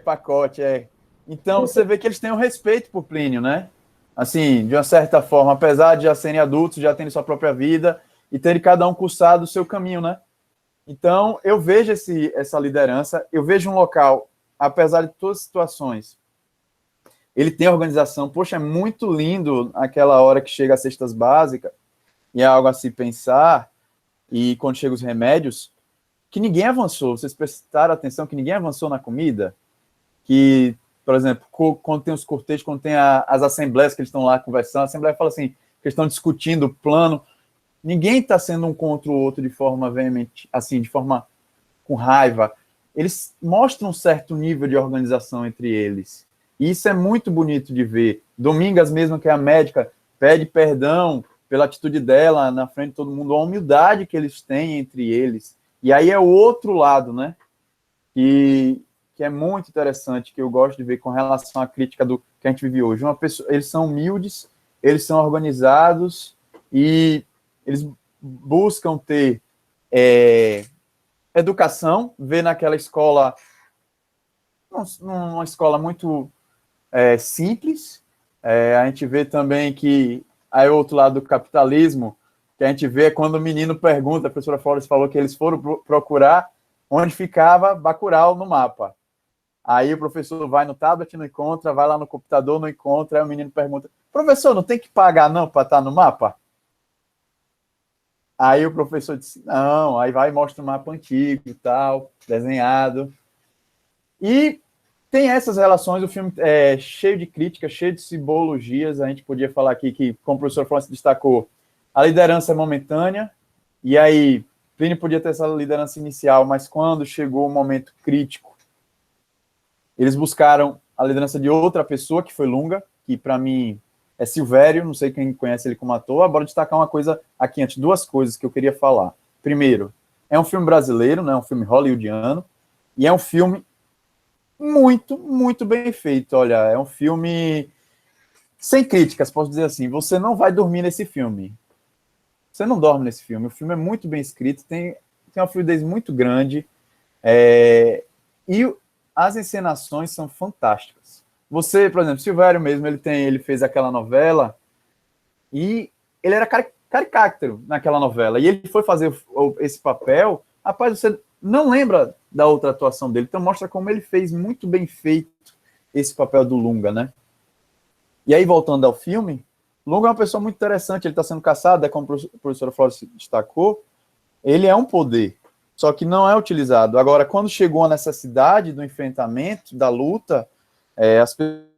Pacote. Então, você vê que eles têm um respeito por Plínio, né? Assim, de uma certa forma, apesar de já serem adultos, já terem sua própria vida, e terem cada um cursado o seu caminho, né? Então, eu vejo essa liderança, eu vejo um local, apesar de todas as situações, ele tem organização. Poxa, é muito lindo aquela hora que chega as cestas básicas, e é algo a se pensar, e quando chegam os remédios, que ninguém avançou. Vocês prestaram atenção que ninguém avançou na comida? Que, por exemplo, quando tem os cortejos, quando tem as assembleias que eles estão lá conversando, a assembleia fala assim, que eles estão discutindo o plano, ninguém está sendo um contra o outro de forma veemente, assim, de forma com raiva. Eles mostram um certo nível de organização entre eles. E isso é muito bonito de ver. Domingas mesmo, que é a médica, pede perdão pela atitude dela na frente de todo mundo, a humildade que eles têm entre eles. E aí é o outro lado, né? Que é muito interessante, que eu gosto de ver com relação à crítica do que a gente vive hoje. Eles são humildes, eles são organizados e eles buscam ter educação, ver naquela escola, uma escola muito simples. A gente vê também que aí o outro lado do capitalismo, que a gente vê quando o menino pergunta, a professora Flores falou que eles foram procurar onde ficava Bacurau no mapa. Aí o professor vai no tablet, não encontra, vai lá no computador, não encontra, aí o menino pergunta, professor, não tem que pagar não para estar no mapa? Aí o professor disse, não, aí vai e mostra um mapa antigo e tal, desenhado. E tem essas relações, o filme é cheio de críticas, cheio de simbologias. A gente podia falar aqui que, como o professor Florence destacou, a liderança é momentânea, e aí Plínio podia ter essa liderança inicial, mas quando chegou o momento crítico, eles buscaram a liderança de outra pessoa, que foi Lunga, que para mim é Silvério, não sei quem conhece ele como ator. Bora destacar uma coisa aqui antes, duas coisas que eu queria falar. Primeiro, É um filme brasileiro, né? É um filme hollywoodiano, e é um filme muito, muito bem feito. Olha, é um filme sem críticas, posso dizer assim. Você não vai dormir nesse filme. Você não dorme nesse filme. O filme é muito bem escrito, tem uma fluidez muito grande, e as encenações são fantásticas. Você, por exemplo, Silvério mesmo, ele fez aquela novela, e ele era caricato naquela novela, e ele foi fazer esse papel, rapaz, você não lembra da outra atuação dele, então mostra como ele fez muito bem feito esse papel do Lunga, né? E aí, voltando ao filme, Lunga é uma pessoa muito interessante, ele está sendo caçado, como a professora Flores destacou, ele é um poder, só que não é utilizado. Agora, quando chegou a necessidade do enfrentamento, da luta, as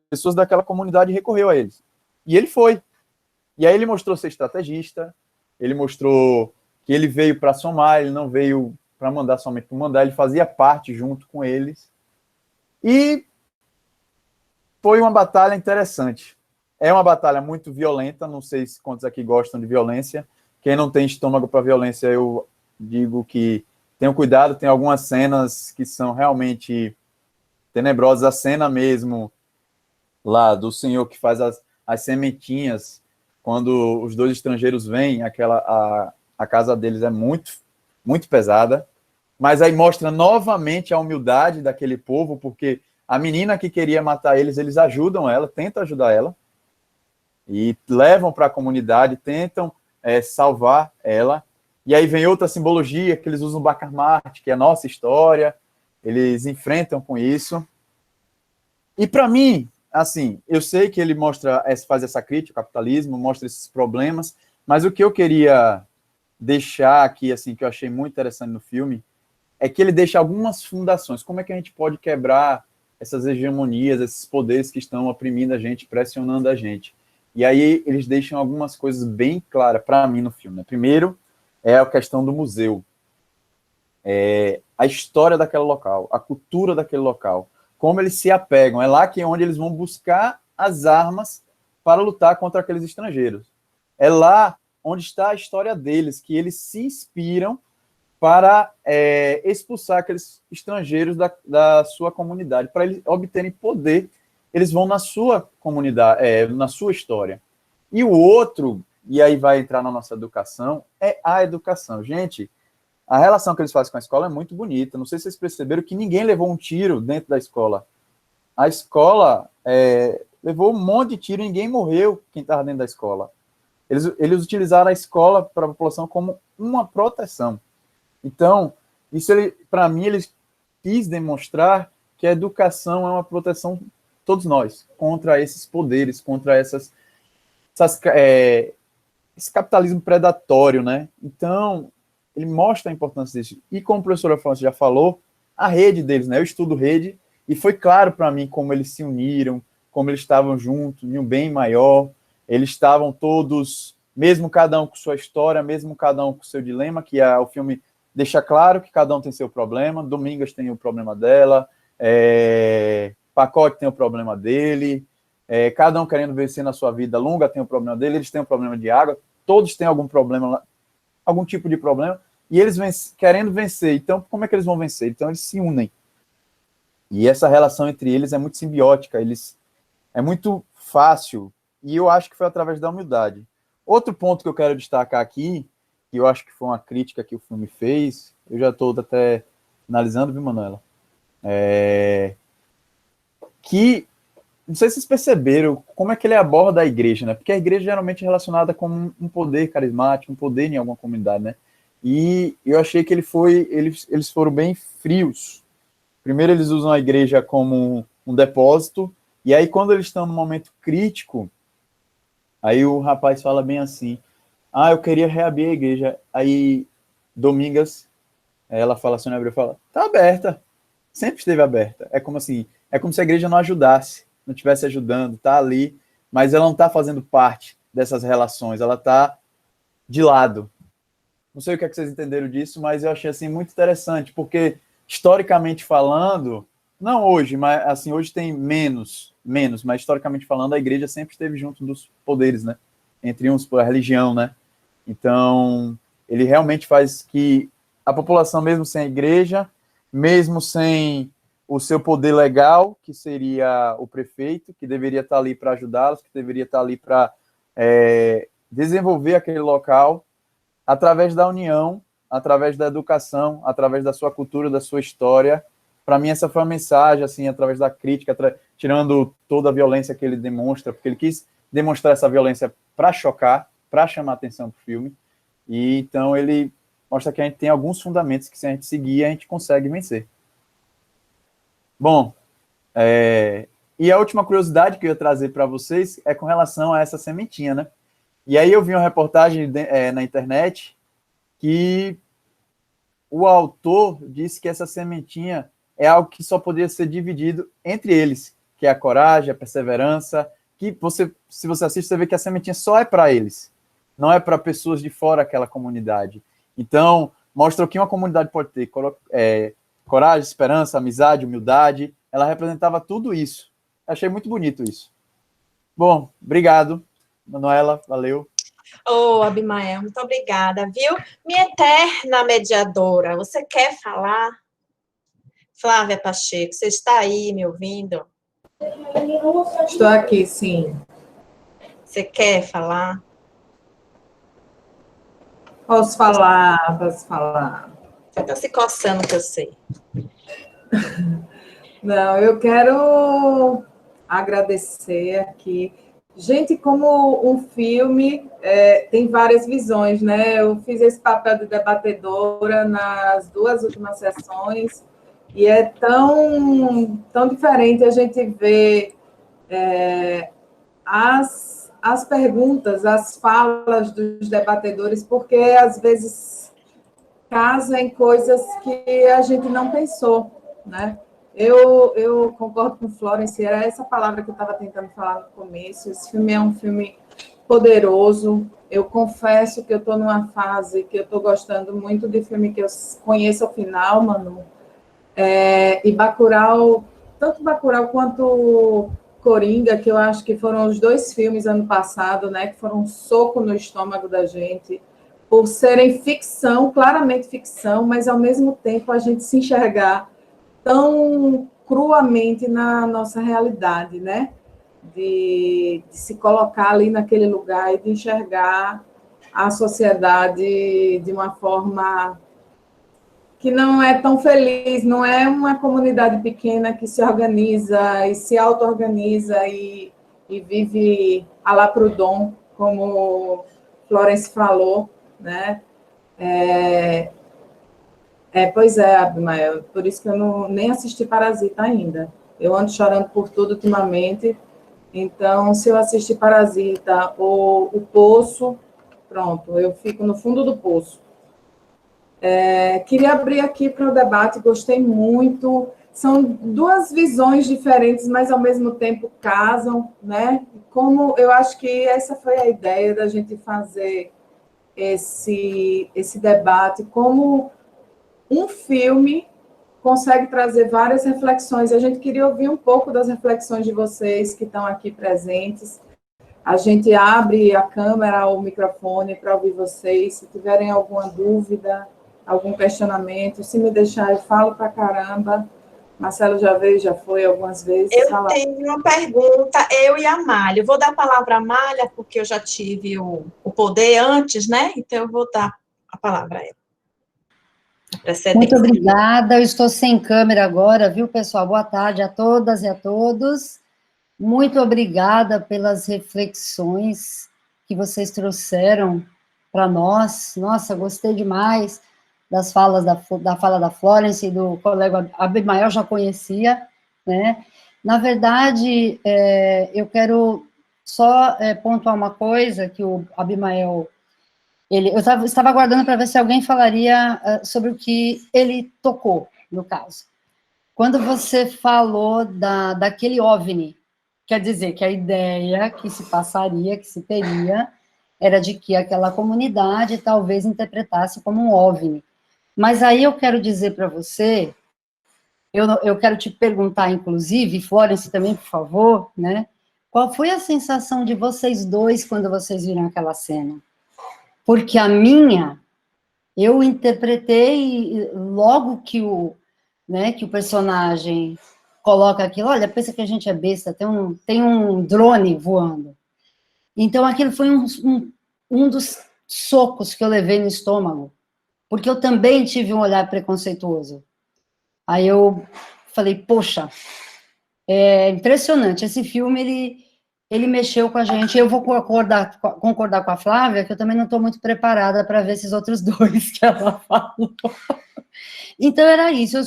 pessoas daquela comunidade recorreu a eles. E ele foi. E aí ele mostrou ser estrategista, ele mostrou que ele veio para somar, ele não veio para mandar somente para mandar, ele fazia parte junto com eles. E foi uma batalha interessante. É uma batalha muito violenta, não sei se quantos aqui gostam de violência. Quem não tem estômago para violência, eu digo que tenham cuidado, tem algumas cenas que são realmente tenebrosas. A cena mesmo lá do senhor que faz as sementinhas, quando os dois estrangeiros vêm, a casa deles é muito, muito pesada, mas aí mostra novamente a humildade daquele povo, porque a menina que queria matar eles ajudam ela, tentam ajudar ela, e levam para a comunidade, tentam salvar ela. E aí vem outra simbologia, que eles usam o Bacamarte, que é a nossa história, eles enfrentam com isso. E para mim, assim, eu sei que ele faz essa crítica ao capitalismo, mostra esses problemas, mas o que eu queria deixar aqui, assim, que eu achei muito interessante no filme, é que ele deixa algumas fundações. Como é que a gente pode quebrar essas hegemonias, esses poderes que estão oprimindo a gente, pressionando a gente? E aí eles deixam algumas coisas bem claras para mim no filme, né? Primeiro, é a questão do museu. A história daquele local, a cultura daquele local, como eles se apegam. É lá que é onde eles vão buscar as armas para lutar contra aqueles estrangeiros. É lá onde está a história deles, que eles se inspiram para expulsar aqueles estrangeiros da sua comunidade. Para eles obterem poder, eles vão na sua comunidade, na sua história. E o outro, e aí vai entrar na nossa educação, é a educação. Gente, a relação que eles fazem com a escola é muito bonita. Não sei se vocês perceberam que ninguém levou um tiro dentro da escola. A escola levou um monte de tiro e ninguém morreu quem estava dentro da escola. Eles utilizaram a escola para a população como uma proteção. Então, isso, para mim, eles quis demonstrar que a educação é uma proteção, todos nós, contra esses poderes, contra esse capitalismo predatório, né? Então, ele mostra a importância disso. E como a professora França já falou, a rede deles, né? Eu estudo rede, e foi claro para mim como eles se uniram, como eles estavam juntos, em um bem maior. Eles estavam todos, mesmo cada um com sua história, mesmo cada um com seu dilema, que o filme deixa claro que cada um tem seu problema. Domingas tem o problema dela, Pacote tem o problema dele, cada um querendo vencer na sua vida. Lunga tem o problema dele, eles têm o problema de água, todos têm algum problema, algum tipo de problema, e eles querendo vencer. Então, como é que eles vão vencer? Então, eles se unem. E essa relação entre eles é muito simbiótica, é muito fácil, e eu acho que foi através da humildade. Outro ponto que eu quero destacar aqui, que eu acho que foi uma crítica que o filme fez, eu já estou até analisando, viu, Manuela? Que, não sei se vocês perceberam como é que ele aborda a igreja, né? Porque a igreja geralmente é relacionada com um poder carismático, um poder em alguma comunidade, né? E eu achei que eles foram bem frios. Primeiro eles usam a igreja como um depósito, e aí quando eles estão no momento crítico, aí o rapaz fala bem assim, eu queria reabrir a igreja. Aí Domingas, ela fala assim, tá aberta, sempre esteve aberta. É como se a igreja não ajudasse, não estivesse ajudando, tá ali, mas ela não está fazendo parte dessas relações, ela está de lado. Não sei o que é que vocês entenderam disso, mas eu achei assim muito interessante, porque historicamente falando, não hoje, mas assim, hoje tem menos, mas historicamente falando, a igreja sempre esteve junto dos poderes, né? Entre uns por a religião, né? Então, ele realmente faz que a população, mesmo sem a igreja, mesmo sem o seu poder legal, que seria o prefeito, que deveria estar ali para ajudá-los, que deveria estar ali para desenvolver aquele local, através da união, através da educação, através da sua cultura, da sua história. Para mim, essa foi a mensagem, assim, através da crítica, tirando toda a violência que ele demonstra, porque ele quis demonstrar essa violência para chocar, para chamar a atenção para o filme. E então ele mostra que a gente tem alguns fundamentos que, se a gente seguir, a gente consegue vencer. Bom, e a última curiosidade que eu ia trazer para vocês é com relação a essa sementinha, né? E aí eu vi uma reportagem na internet que o autor disse que essa sementinha é algo que só poderia ser dividido entre eles, que é a coragem, a perseverança, que se você assiste, você vê que a sementinha só é para eles, não é para pessoas de fora daquela comunidade. Então, mostra o que uma comunidade pode ter, coragem, esperança, amizade, humildade, ela representava tudo isso. Achei muito bonito isso. Bom, obrigado, Manuela, valeu. Ô, Abimael, muito obrigada, viu? Minha eterna mediadora, você quer falar? Flávia Pacheco, você está aí me ouvindo? Estou aqui, sim. Você quer falar? Posso falar, posso falar. Você está se coçando, que eu sei. Não, eu quero agradecer aqui. Gente, como um filme tem várias visões, né? Eu fiz esse papel de debatedora nas 2 últimas sessões e é tão diferente a gente ver as perguntas, as falas dos debatedores, porque às vezes casa em coisas que a gente não pensou, né? Eu concordo com Florence, era essa palavra que eu estava tentando falar no começo. Esse filme é um filme poderoso. Eu confesso que eu estou numa fase que eu estou gostando muito de filme que eu conheço ao final, Manu. E Bacurau, tanto Bacurau quanto Coringa, que eu acho que foram os 2 filmes ano passado, né, que foram um soco no estômago da gente, por serem ficção, claramente ficção, mas ao mesmo tempo a gente se enxergar tão cruamente na nossa realidade, né? De se colocar ali naquele lugar e de enxergar a sociedade de uma forma que não é tão feliz, não é uma comunidade pequena que se organiza e se auto-organiza e vive à la Proudhon, como Florence falou, né? Pois é, Abimael, por isso que eu nem assisti Parasita ainda. Eu ando chorando por tudo ultimamente, então, se eu assistir Parasita ou O Poço, pronto, eu fico no fundo do poço. Queria abrir aqui para o debate, gostei muito. São 2 visões diferentes, mas ao mesmo tempo casam, né? Como eu acho que essa foi a ideia da gente fazer esse debate, como um filme consegue trazer várias reflexões. A gente queria ouvir um pouco das reflexões de vocês que estão aqui presentes. A gente abre a câmera, o microfone para ouvir vocês. Se tiverem alguma dúvida, algum questionamento, se me deixar, eu falo para caramba. Marcelo já veio, já foi algumas vezes. Eu tenho uma pergunta, eu e a Malha. Eu vou dar a palavra à Malha, porque eu já tive o poder antes, né? Então, eu vou dar a palavra a ela. Muito obrigada, eu estou sem câmera agora, viu, pessoal? Boa tarde a todas e a todos. Muito obrigada pelas reflexões que vocês trouxeram para nós. Nossa, gostei demais das falas da fala da Florence e do colega Abimael, já conhecia, né? Na verdade, eu quero só pontuar uma coisa que o Abimael... Eu estava aguardando para ver se alguém falaria sobre o que ele tocou, no caso. Quando você falou daquele OVNI, quer dizer que a ideia que se passaria, que se teria, era de que aquela comunidade talvez interpretasse como um OVNI. Mas aí eu quero dizer para você, eu quero te perguntar, inclusive, Florence também, por favor, né? Qual foi a sensação de vocês dois quando vocês viram aquela cena? Porque a minha, Eu interpretei logo que o personagem coloca aquilo, olha, pensa que a gente é besta, tem um drone voando. Então, aquilo foi um dos socos que eu levei no estômago, porque eu também tive um olhar preconceituoso. Aí eu falei, poxa, é impressionante, esse filme, ele mexeu com a gente. Eu vou concordar com a Flávia, que eu também não estou muito preparada para ver esses outros dois que ela falou. Então, era isso,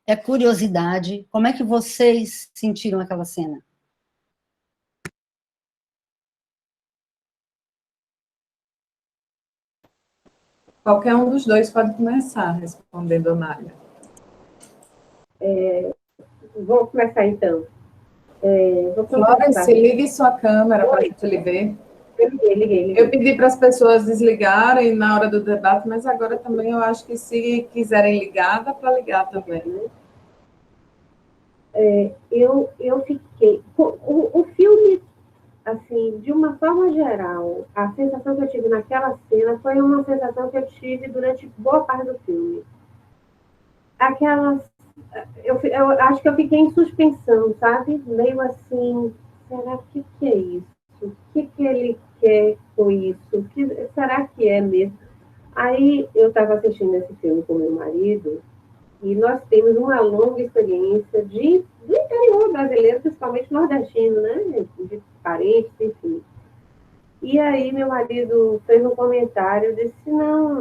é curiosidade. Como é que vocês sentiram aquela cena? Qualquer um dos dois pode começar respondendo, Nália. Vou começar, então. Florence, ligue sua câmera para a gente lhe ver. Liguei. Eu pedi para as pessoas desligarem na hora do debate, mas agora também eu acho que se quiserem ligar, dá para ligar também, né? Eu fiquei... O filme, assim, de uma forma geral, a sensação que eu tive naquela cena foi uma sensação que eu tive durante boa parte do filme. Eu acho que eu fiquei em suspensão, sabe? Meio assim, será que é isso? O que ele quer com isso? Será que é mesmo? Aí eu estava assistindo esse filme com meu marido e nós temos uma longa experiência do interior brasileiro, principalmente nordestino, né? De parentes, enfim. E aí meu marido fez um comentário, disse, não,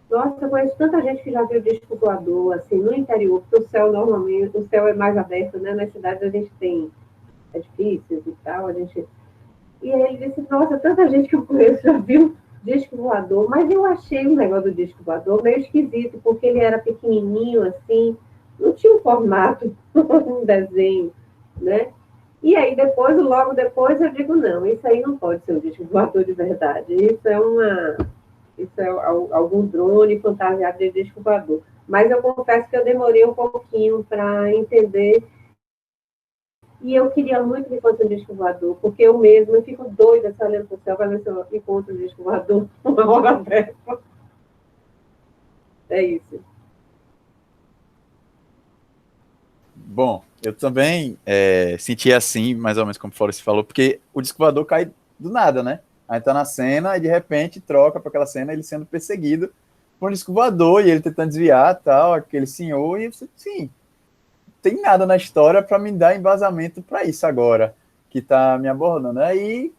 nossa, eu conheço tanta gente que já viu disco voador, assim, no interior, porque o céu normalmente, o céu é mais aberto, né? Nas cidades a gente tem edifícios e tal, E aí ele disse, nossa, tanta gente que eu conheço já viu disco voador, mas eu achei o negócio do disco voador meio esquisito, porque ele era pequenininho, assim, não tinha um formato, um desenho, né? E aí logo depois eu digo, não, isso aí não pode ser um disco voador de verdade, isso é algum drone fantasiado de disco voador. Mas eu confesso que eu demorei um pouquinho para entender. E eu queria muito que fosse um disco voador, porque eu mesma fico doida só olhando para o céu para ver se eu encontro um disco voador uma hora dessa. É isso. Bom, eu também senti assim, mais ou menos como o Flores falou, porque o disco voador cai do nada, né? Aí tá na cena e de repente troca para aquela cena ele sendo perseguido por um disco voador e ele tentando desviar tal, aquele senhor, e sim, tem nada na história para me dar embasamento para isso agora, que tá me abordando. Aí,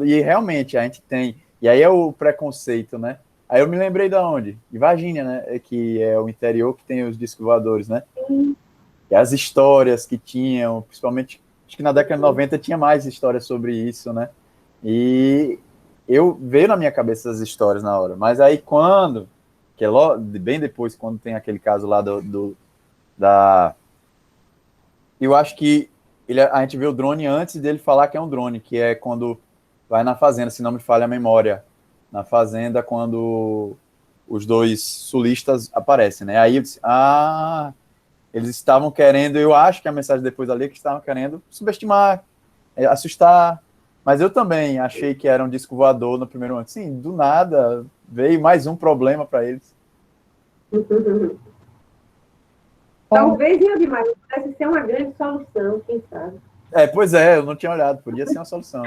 e realmente a gente tem, e aí é o preconceito, né? Aí eu me lembrei de onde? De Varginha, né? Que é o interior que tem os discos voadores, né? E as histórias que tinham, principalmente, acho que na década de 90 tinha mais histórias sobre isso, né? E veio na minha cabeça essas histórias na hora. Mas aí que é bem depois, quando tem aquele caso lá eu acho que a gente vê o drone antes dele falar que é um drone, que é quando vai na fazenda, se não me falha a memória, na fazenda, quando os dois sulistas aparecem, né? Aí eu disse, eles estavam querendo, eu acho que a mensagem depois ali é que estavam querendo subestimar, assustar, mas eu também achei que era um disco voador no primeiro momento. Sim, do nada, veio mais um problema para eles. Talvez em Abimael pudesse ser uma grande solução, quem sabe. Pois é, eu não tinha olhado, podia ser uma solução.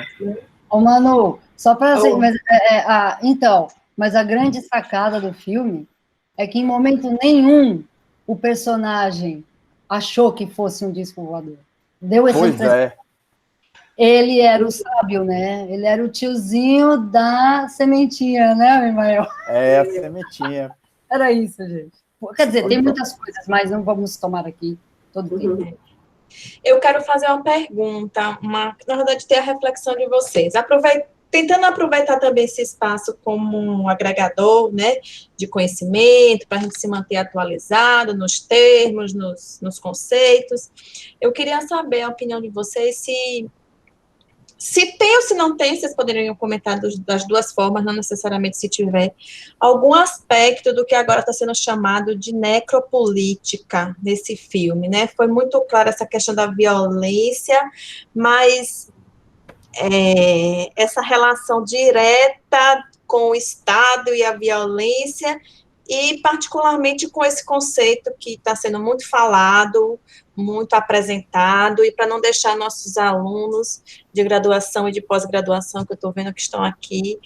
Ô, Manu, só para... mas a grande sacada do filme é que em momento nenhum o personagem achou que fosse um disco voador. Deu essa impressão. Ele era o sábio, né? Ele era o tiozinho da sementinha, né, Abimael? A sementinha. Era isso, gente. Quer dizer, tem muitas coisas, mas não vamos tomar aqui todo o tempo. Eu quero fazer uma pergunta, na verdade, ter a reflexão de vocês. Tentando aproveitar também esse espaço como um agregador, né, de conhecimento, para a gente se manter atualizado nos termos, nos conceitos. Eu queria saber a opinião de vocês se tem ou se não tem, vocês poderiam comentar das duas formas, não necessariamente se tiver, algum aspecto do que agora está sendo chamado de necropolítica nesse filme, né? Foi muito clara essa questão da violência, mas essa relação direta com o Estado e a violência, e particularmente com esse conceito que está sendo muito falado, muito apresentado, e para não deixar nossos alunos de graduação e de pós-graduação, que eu estou vendo que estão aqui,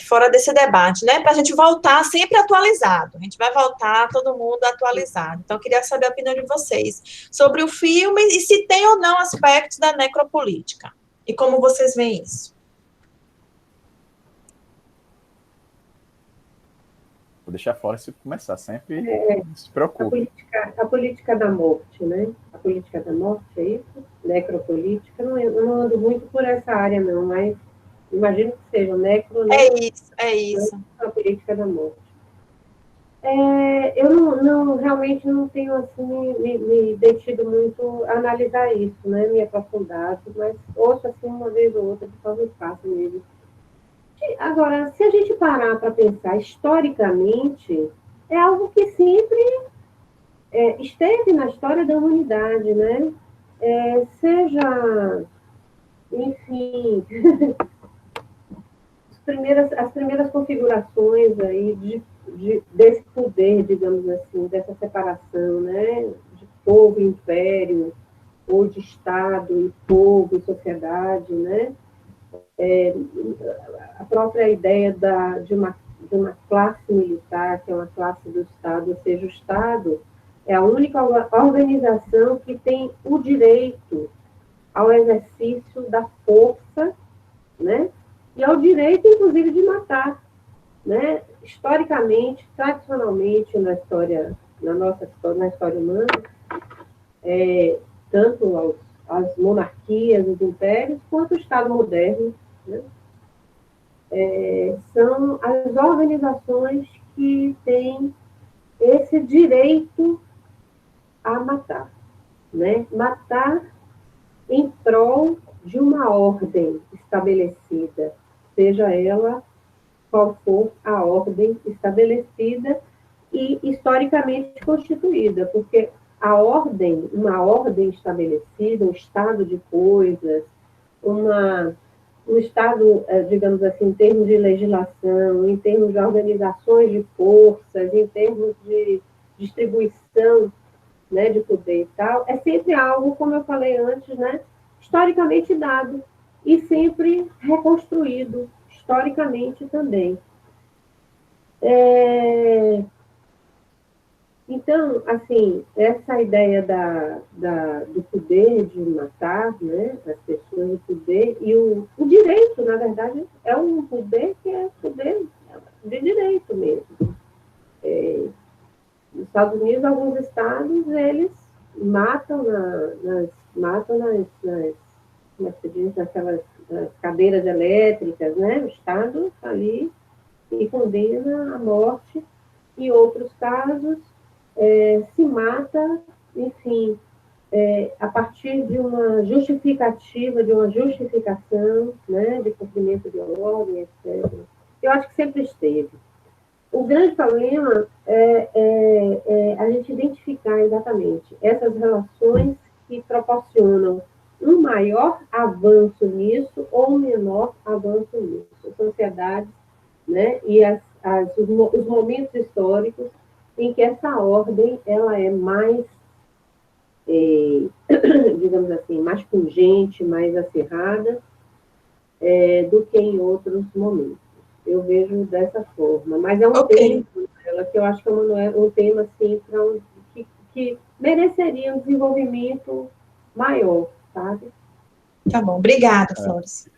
fora desse debate, né? Para a gente voltar sempre atualizado. A gente vai voltar todo mundo atualizado. Então, eu queria saber a opinião de vocês sobre o filme e se tem ou não aspectos da necropolítica. E como vocês veem isso? Vou deixar fora se começar, sempre não se preocupe. A política da morte, né? A política da morte, é isso? Necropolítica, eu não ando muito por essa área, não, mas imagino que seja necro, né? É isso. A política da morte. Eu realmente não tenho, assim, me detido muito a analisar isso, né? Me aprofundar, mas ouço, assim, uma vez ou outra, de forma fácil mesmo. Agora, se a gente parar para pensar historicamente, é algo que sempre esteve na história da humanidade, né? Seja, enfim, as primeiras configurações aí desse poder, digamos assim, dessa separação, né? De povo e império, ou de Estado e povo e sociedade, né? A própria ideia de uma classe militar, que é uma classe do Estado, ou seja, o Estado é a única organização que tem o direito ao exercício da força, né? E ao direito, inclusive, de matar, né? Historicamente, tradicionalmente, na história humana, tanto as monarquias, os impérios, quanto o Estado moderno, né? São as organizações que têm esse direito a matar, né? Matar em prol de uma ordem estabelecida, seja ela qual for a ordem estabelecida e historicamente constituída, porque uma ordem estabelecida, um estado de coisas, um estado, digamos assim, em termos de legislação, em termos de organizações de forças, em termos de distribuição, né, de poder e tal, é sempre algo, como eu falei antes, né, historicamente dado e sempre reconstruído historicamente também. Então, assim, essa ideia do poder de matar, né, as pessoas, o poder, e o direito, na verdade, é um poder que é poder de direito mesmo. Nos Estados Unidos, alguns estados, eles matam como é que se diz, naquelas cadeiras elétricas, né? O Estado está ali e condena à morte. Em outros casos, se mata, enfim, a partir de uma justificativa, de uma justificação, né, de cumprimento de ordem, etc. Eu acho que sempre esteve. O grande problema é a gente identificar exatamente essas relações que proporcionam um maior avanço nisso ou um menor avanço nisso. A sociedade, né, e os momentos históricos em que essa ordem ela é mais, digamos assim, mais pungente, mais acirrada do que em outros momentos. Eu vejo dessa forma. Mas é um tema, que eu acho que é um tema assim, que mereceria um desenvolvimento maior, sabe? Tá bom, obrigada, Flores.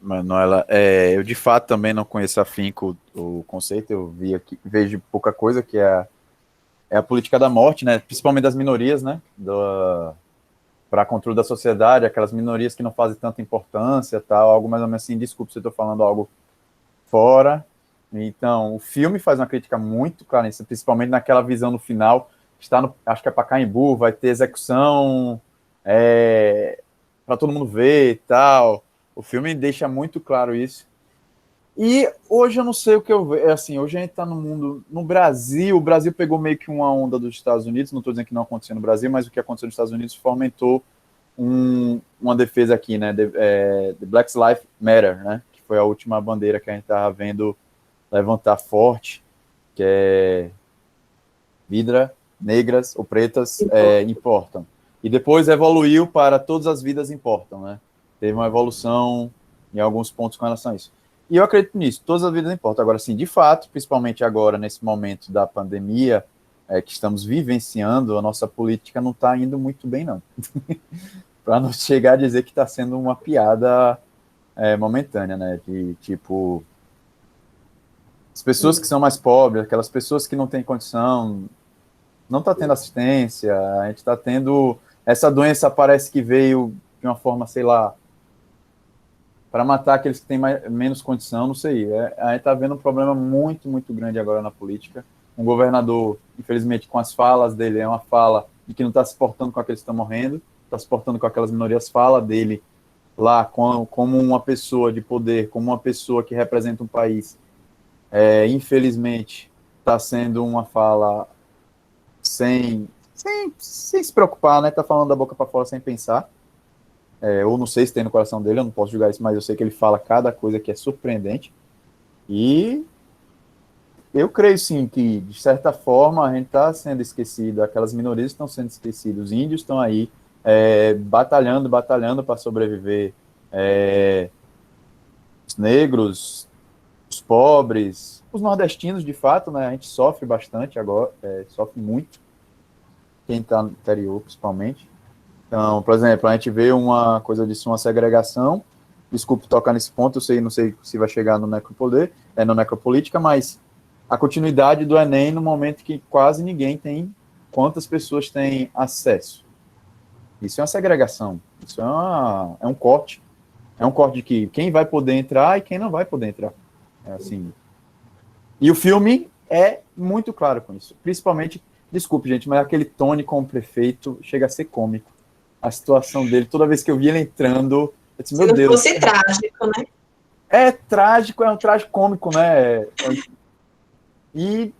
Manuela, eu de fato também não conheço afinco o conceito, eu vejo pouca coisa, que é a política da morte, né? Principalmente das minorias, né? Para controle da sociedade, aquelas minorias que não fazem tanta importância, tal, algo mais ou menos assim. Desculpa se eu estou falando algo fora. Então, o filme faz uma crítica muito clara, principalmente naquela visão no final, acho que é Pacaembu, vai ter execução para todo mundo ver e tal. O filme deixa muito claro isso. E hoje eu não sei o que eu vejo. Assim, hoje a gente está no mundo. No Brasil, o Brasil pegou meio que uma onda dos Estados Unidos. Não estou dizendo que não aconteceu no Brasil, mas o que aconteceu nos Estados Unidos fomentou uma defesa aqui, né? The Black Lives Matter, né? Que foi a última bandeira que a gente estava vendo levantar forte, que é vidas negras ou pretas importam. E depois evoluiu para todas as vidas importam, né? Teve uma evolução em alguns pontos com relação a isso. E eu acredito nisso, todas as vidas importam. Agora, sim, de fato, principalmente agora, nesse momento da pandemia, que estamos vivenciando, a nossa política não está indo muito bem, não. Para não chegar a dizer que está sendo uma piada momentânea, né? De, tipo, as pessoas que são mais pobres, aquelas pessoas que não têm condição, não está tendo assistência, a gente está tendo... Essa doença parece que veio de uma forma, sei lá, para matar aqueles que têm menos condição, não sei. A gente está vendo um problema muito, muito grande agora na política. Um governador, infelizmente, com as falas dele, é uma fala de que não está se portando com aqueles que estão morrendo, está se portando com aquelas minorias, fala dele lá como uma pessoa de poder, como uma pessoa que representa um país. Infelizmente, está sendo uma fala sem se preocupar, né? Está falando da boca para fora sem pensar. Ou não sei se tem no coração dele, eu não posso julgar isso, mas eu sei que ele fala cada coisa que é surpreendente. E eu creio, sim, que, de certa forma, a gente está sendo esquecido, aquelas minorias estão sendo esquecidas, os índios estão aí batalhando para sobreviver, os negros, os pobres, os nordestinos, de fato, né? A gente sofre bastante agora, sofre muito, quem está no interior, principalmente. Então, por exemplo, a gente vê uma coisa disso, uma segregação, desculpe tocar nesse ponto, eu não sei se vai chegar no necropoder, no necropolítica, mas a continuidade do Enem no momento que quase ninguém tem, quantas pessoas têm acesso. Isso é uma segregação, isso é um corte de que quem vai poder entrar e quem não vai poder entrar. Assim. E o filme é muito claro com isso, principalmente, desculpe, gente, mas aquele Tony como prefeito chega a ser cômico. A situação dele, toda vez que eu vi ele entrando, eu disse, meu Deus. Se fosse trágico, né? É trágico, é um trágico cômico, né? E,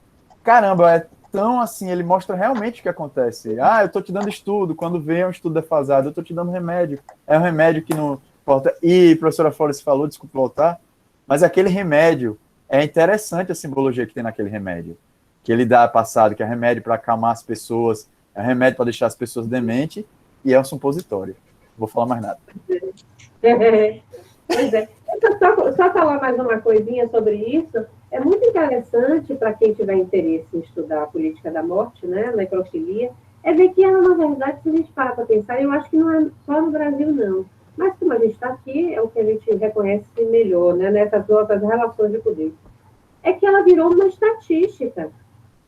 caramba, é tão assim, ele mostra realmente o que acontece. Eu tô te dando estudo, quando vem um estudo defasado, eu tô te dando remédio. É um remédio que não importa. E a professora Flores falou, desculpa voltar, mas aquele remédio, é interessante a simbologia que tem naquele remédio. Que ele dá passado, que é remédio para acalmar as pessoas, é remédio para deixar as pessoas dementes, e é um supositório. Não vou falar mais nada. Pois é. Só falar mais uma coisinha sobre isso. É muito interessante para quem tiver interesse em estudar a política da morte, né, necrofilia, ver que ela, na verdade, se a gente para pensar, eu acho que não é só no Brasil, não. Mas como a gente está aqui, é o que a gente reconhece melhor, né, nessas outras relações de poder. É que ela virou uma estatística.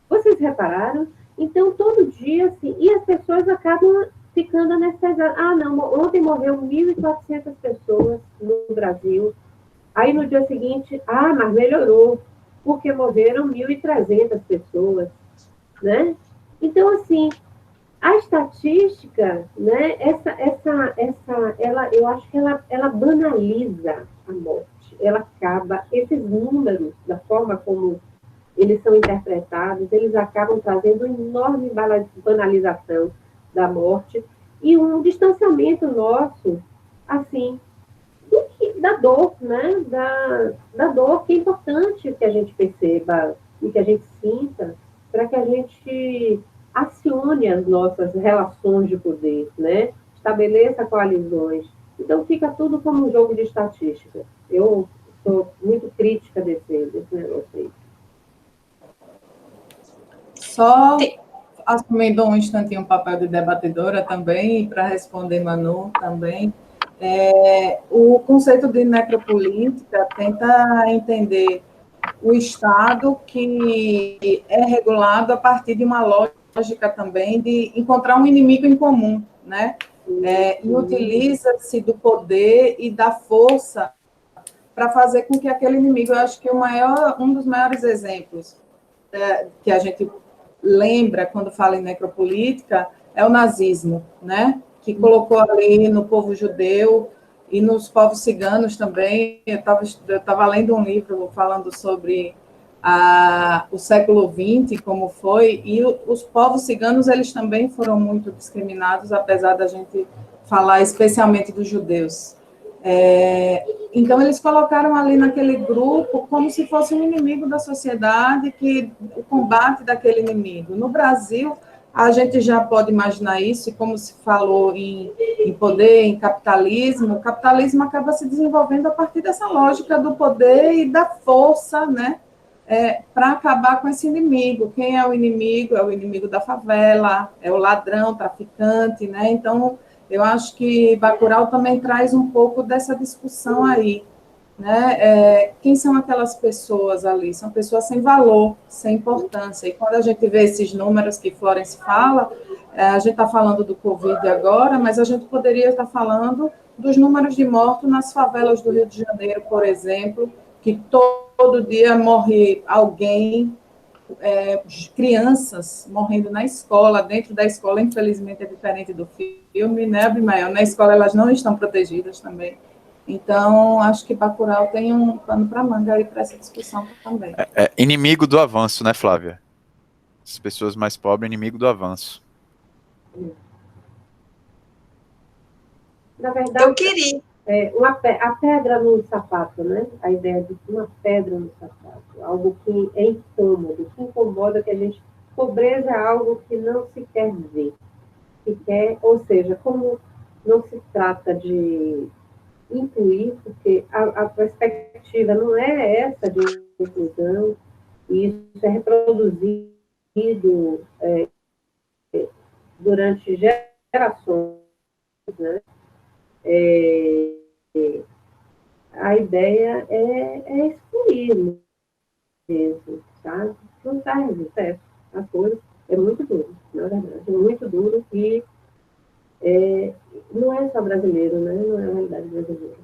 Vocês repararam? Então, todo dia, assim, e as pessoas acabam ficando anestesiadas. Não, ontem morreu 1.400 pessoas no Brasil. Aí, no dia seguinte, mas melhorou, porque morreram 1.300 pessoas, né? Então, assim, a estatística, né, eu acho que ela banaliza a morte. Ela acaba, esses números, da forma como eles são interpretados, eles acabam trazendo uma enorme banalização da morte e um distanciamento nosso, assim, da dor, né? Da dor, que é importante que a gente perceba e que a gente sinta, para que a gente acione as nossas relações de poder, né? Estabeleça coalizões. Então, fica tudo como um jogo de estatística. Eu sou muito crítica desse negócio aí. Só assumindo um instantinho o papel de debatedora também, para responder Manu também, o conceito de necropolítica tenta entender o Estado que é regulado a partir de uma lógica também de encontrar um inimigo em comum, né? E utiliza-se do poder e da força para fazer com que aquele inimigo, eu acho que um dos maiores exemplos que a gente lembra quando fala em necropolítica é o nazismo, né? Que colocou ali no povo judeu e nos povos ciganos também. Eu estava lendo um livro falando sobre o século XX, como foi, e os povos ciganos, eles também foram muito discriminados, apesar da gente falar especialmente dos judeus. Então, eles colocaram ali naquele grupo como se fosse um inimigo da sociedade, que o combate daquele inimigo. No Brasil, a gente já pode imaginar isso, e como se falou em poder, em capitalismo, o capitalismo acaba se desenvolvendo a partir dessa lógica do poder e da força, né? Para acabar com esse inimigo. Quem é o inimigo? É o inimigo da favela, é o ladrão, traficante, né? Então, eu acho que Bacurau também traz um pouco dessa discussão aí, né? Quem são aquelas pessoas ali? São pessoas sem valor, sem importância. E quando a gente vê esses números que Florence fala, a gente está falando do Covid agora, mas a gente poderia estar falando dos números de mortos nas favelas do Rio de Janeiro, por exemplo, que todo dia morre alguém, crianças morrendo na escola, dentro da escola, infelizmente é diferente do filme, né, Abimael? Na escola elas não estão protegidas também. Então, acho que Bacurau tem um pano para manga aí para essa discussão também. Inimigo do avanço, né, Flávia? As pessoas mais pobres, inimigo do avanço. Na verdade, eu queria. A pedra no sapato, né? A ideia de uma pedra no sapato, algo que é incômodo, que incomoda, que a gente... Pobreza é algo que não se quer ver, ou seja, como não se trata de incluir, porque a perspectiva não é essa de inclusão, e isso é reproduzido durante gerações, né? A ideia é excluir mesmo, sabe? Não serve, certo? A coisa é muito duro, na verdade, é muito duro e não é só brasileiro, né? Não é a realidade brasileira.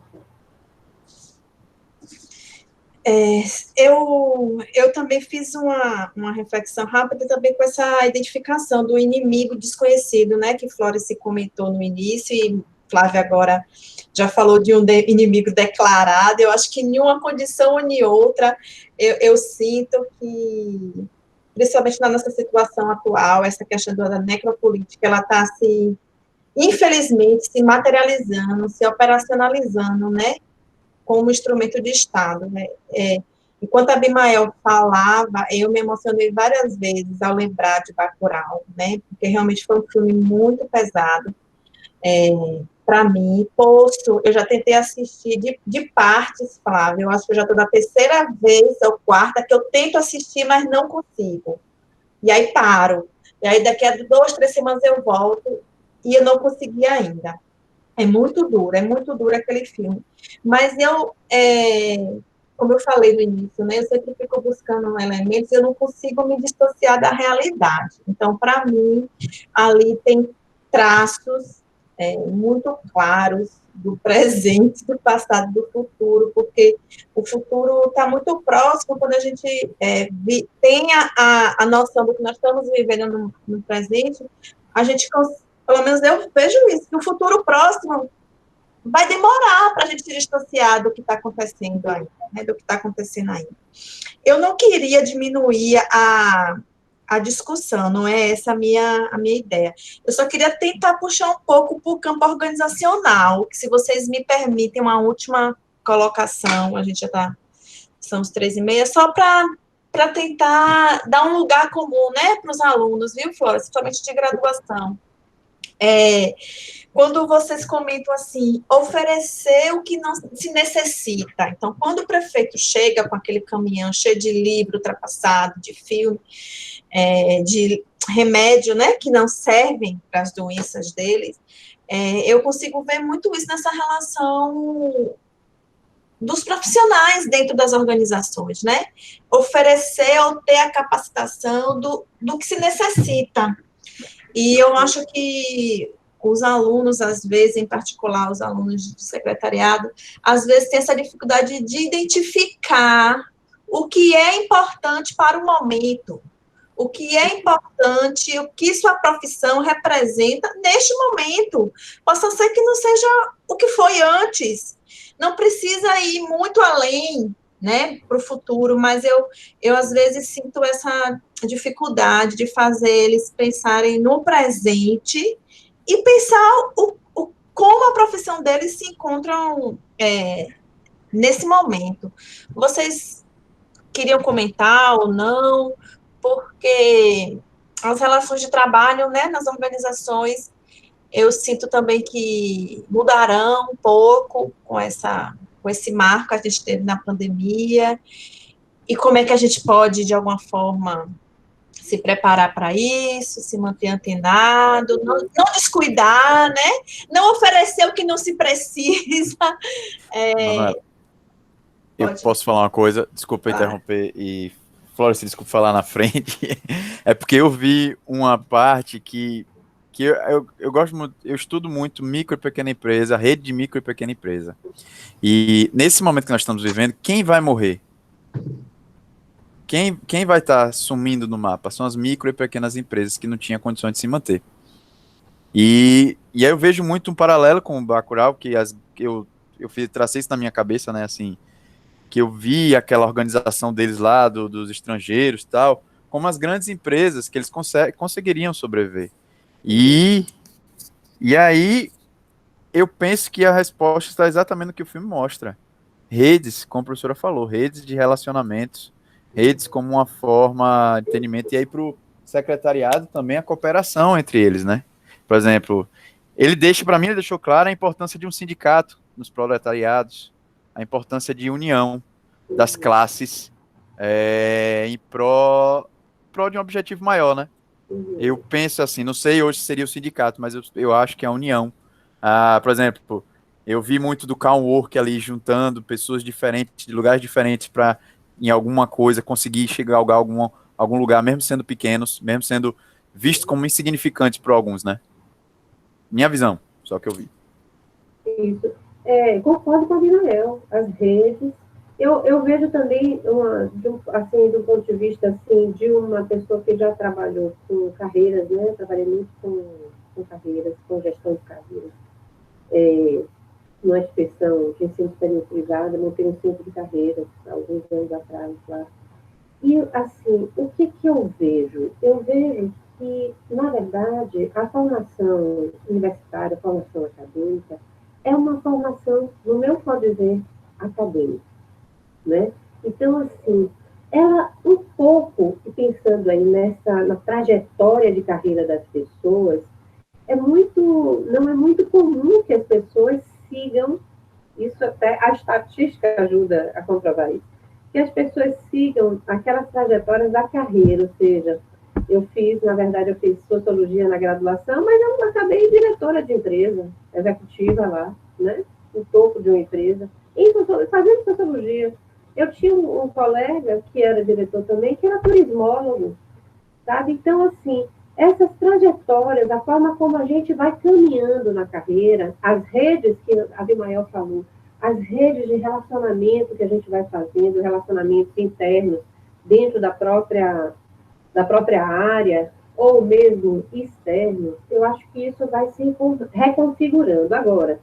Eu também fiz uma reflexão rápida também com essa identificação do inimigo desconhecido, né, que Florence comentou no início, e Flávia agora já falou de um inimigo declarado. Eu acho que em uma condição ou em outra, eu sinto que, principalmente na nossa situação atual, essa questão da necropolítica, ela está, assim, infelizmente, se materializando, se operacionalizando, né, como instrumento de Estado, né? Enquanto a Abimael falava, eu me emocionei várias vezes ao lembrar de Bacurau, né? Porque realmente foi um filme muito pesado para mim. Poço, eu já tentei assistir de partes, Flávia. Eu acho que eu já estou na terceira vez ou quarta que eu tento assistir, mas não consigo. E aí paro. E aí daqui a 2, 3 semanas eu volto e eu não consegui ainda. É muito duro aquele filme. Mas como eu falei no início, né, eu sempre fico buscando elementos, eu não consigo me dissociar da realidade. Então, para mim, ali tem traços muito claros do presente, do passado, do futuro, porque o futuro está muito próximo quando a gente tem a noção do que nós estamos vivendo no presente, a gente consegue. Pelo menos eu vejo isso, que o futuro próximo vai demorar para a gente se distanciar do que está acontecendo aí, né, do que está acontecendo aí. Eu não queria diminuir a discussão, não é essa a minha ideia. Eu só queria tentar puxar um pouco para o campo organizacional, que, se vocês me permitem uma última colocação, a gente já está, são os 3h30, só para tentar dar um lugar comum, né, para os alunos, viu, Flora, principalmente de graduação. Quando vocês comentam assim, oferecer o que não se necessita. Então, quando o prefeito chega com aquele caminhão cheio de livro ultrapassado, de filme, de remédio, né, que não servem para as doenças deles, eu consigo ver muito isso nessa relação dos profissionais dentro das organizações, né? Oferecer ou ter a capacitação do que se necessita. E eu acho que os alunos, às vezes, em particular os alunos de secretariado, às vezes têm essa dificuldade de identificar o que é importante para o momento, o que é importante, o que sua profissão representa neste momento. Possa ser que não seja o que foi antes, não precisa ir muito além, né, para o futuro, mas eu às vezes sinto essa dificuldade de fazer eles pensarem no presente e pensar como a profissão deles se encontram nesse momento. Vocês queriam comentar ou não? Porque as relações de trabalho, né, nas organizações, eu sinto também que mudarão um pouco com esse marco que a gente teve na pandemia, e como é que a gente pode, de alguma forma, se preparar para isso, se manter antenado, não descuidar, né? Não oferecer o que não se precisa. Manuela, eu posso falar uma coisa? Desculpa interromper e Flores, desculpa falar na frente. É porque eu vi uma parte que eu gosto muito, eu estudo muito micro e pequena empresa, rede de micro e pequena empresa. E nesse momento que nós estamos vivendo, quem vai morrer? Quem vai estar sumindo no mapa? São as micro e pequenas empresas que não tinham condições de se manter. E aí eu vejo muito um paralelo com o Bacurau, que tracei isso na minha cabeça, né, assim, que eu vi aquela organização deles lá, dos estrangeiros e tal, como as grandes empresas que eles conseguiriam sobreviver. E aí eu penso que a resposta está exatamente no que o filme mostra. Redes, como a professora falou, redes de relacionamentos, redes como uma forma de entendimento, e aí para o secretariado também a cooperação entre eles, né? Por exemplo, ele deixou clara a importância de um sindicato nos proletariados, a importância de união das classes em pró de um objetivo maior, né? Eu penso assim, não sei hoje se seria o sindicato, mas eu acho que é a união. Por exemplo, eu vi muito do Calm Work ali, juntando pessoas diferentes, de lugares diferentes, para, em alguma coisa, conseguir chegar a algum lugar, mesmo sendo pequenos, mesmo sendo vistos como insignificantes por alguns, né? Minha visão, só que eu vi. Isso. Concordo com a Abimael, as redes. Eu vejo também, assim, do ponto de vista assim, de uma pessoa que já trabalhou com carreiras, né? Trabalhei muito com carreiras, com gestão de carreiras. Numa instituição de ensino superior privada, montei um centro de carreiras há alguns anos atrás lá. E, assim, o que eu vejo? Eu vejo que, na verdade, a formação universitária, a formação acadêmica, é uma formação, no meu modo de ver, acadêmica, né? Então, assim, ela um pouco, pensando aí na trajetória de carreira das pessoas, não é muito comum que as pessoas sigam, isso até a estatística ajuda a comprovar isso, que as pessoas sigam aquelas trajetórias da carreira, ou seja, na verdade, eu fiz sociologia na graduação, mas eu acabei diretora de empresa, executiva lá, né, no topo de uma empresa, fazendo sociologia. Eu tinha um colega que era diretor também, que era turismólogo, sabe? Então, assim, essas trajetórias, a forma como a gente vai caminhando na carreira, as redes que a Abimael falou, as redes de relacionamento que a gente vai fazendo, relacionamentos internos dentro da própria área, ou mesmo externos, eu acho que isso vai se reconfigurando. Agora,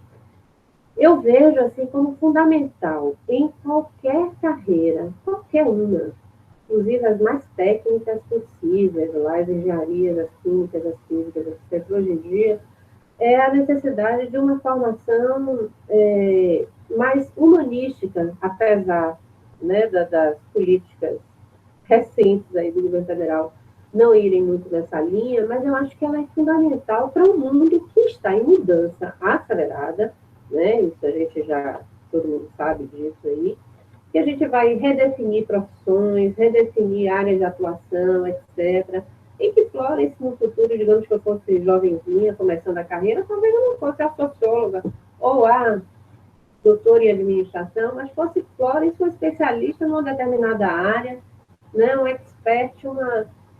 eu vejo assim como fundamental em qualquer carreira, qualquer uma, inclusive as mais técnicas possíveis, lá, as engenharias, as químicas, as físicas, etc. Hoje em dia, é a necessidade de uma formação mais humanística, apesar, né, das políticas recentes aí do governo federal não irem muito nessa linha, mas eu acho que ela é fundamental para um mundo que está em mudança acelerada, né? Isso a gente todo mundo sabe disso aí, que a gente vai redefinir profissões, redefinir áreas de atuação, etc. E que Flores, no futuro, digamos que eu fosse jovenzinha, começando a carreira, talvez eu não fosse a socióloga ou a doutora em administração, mas fosse Flores, uma especialista numa determinada área, né, um expert,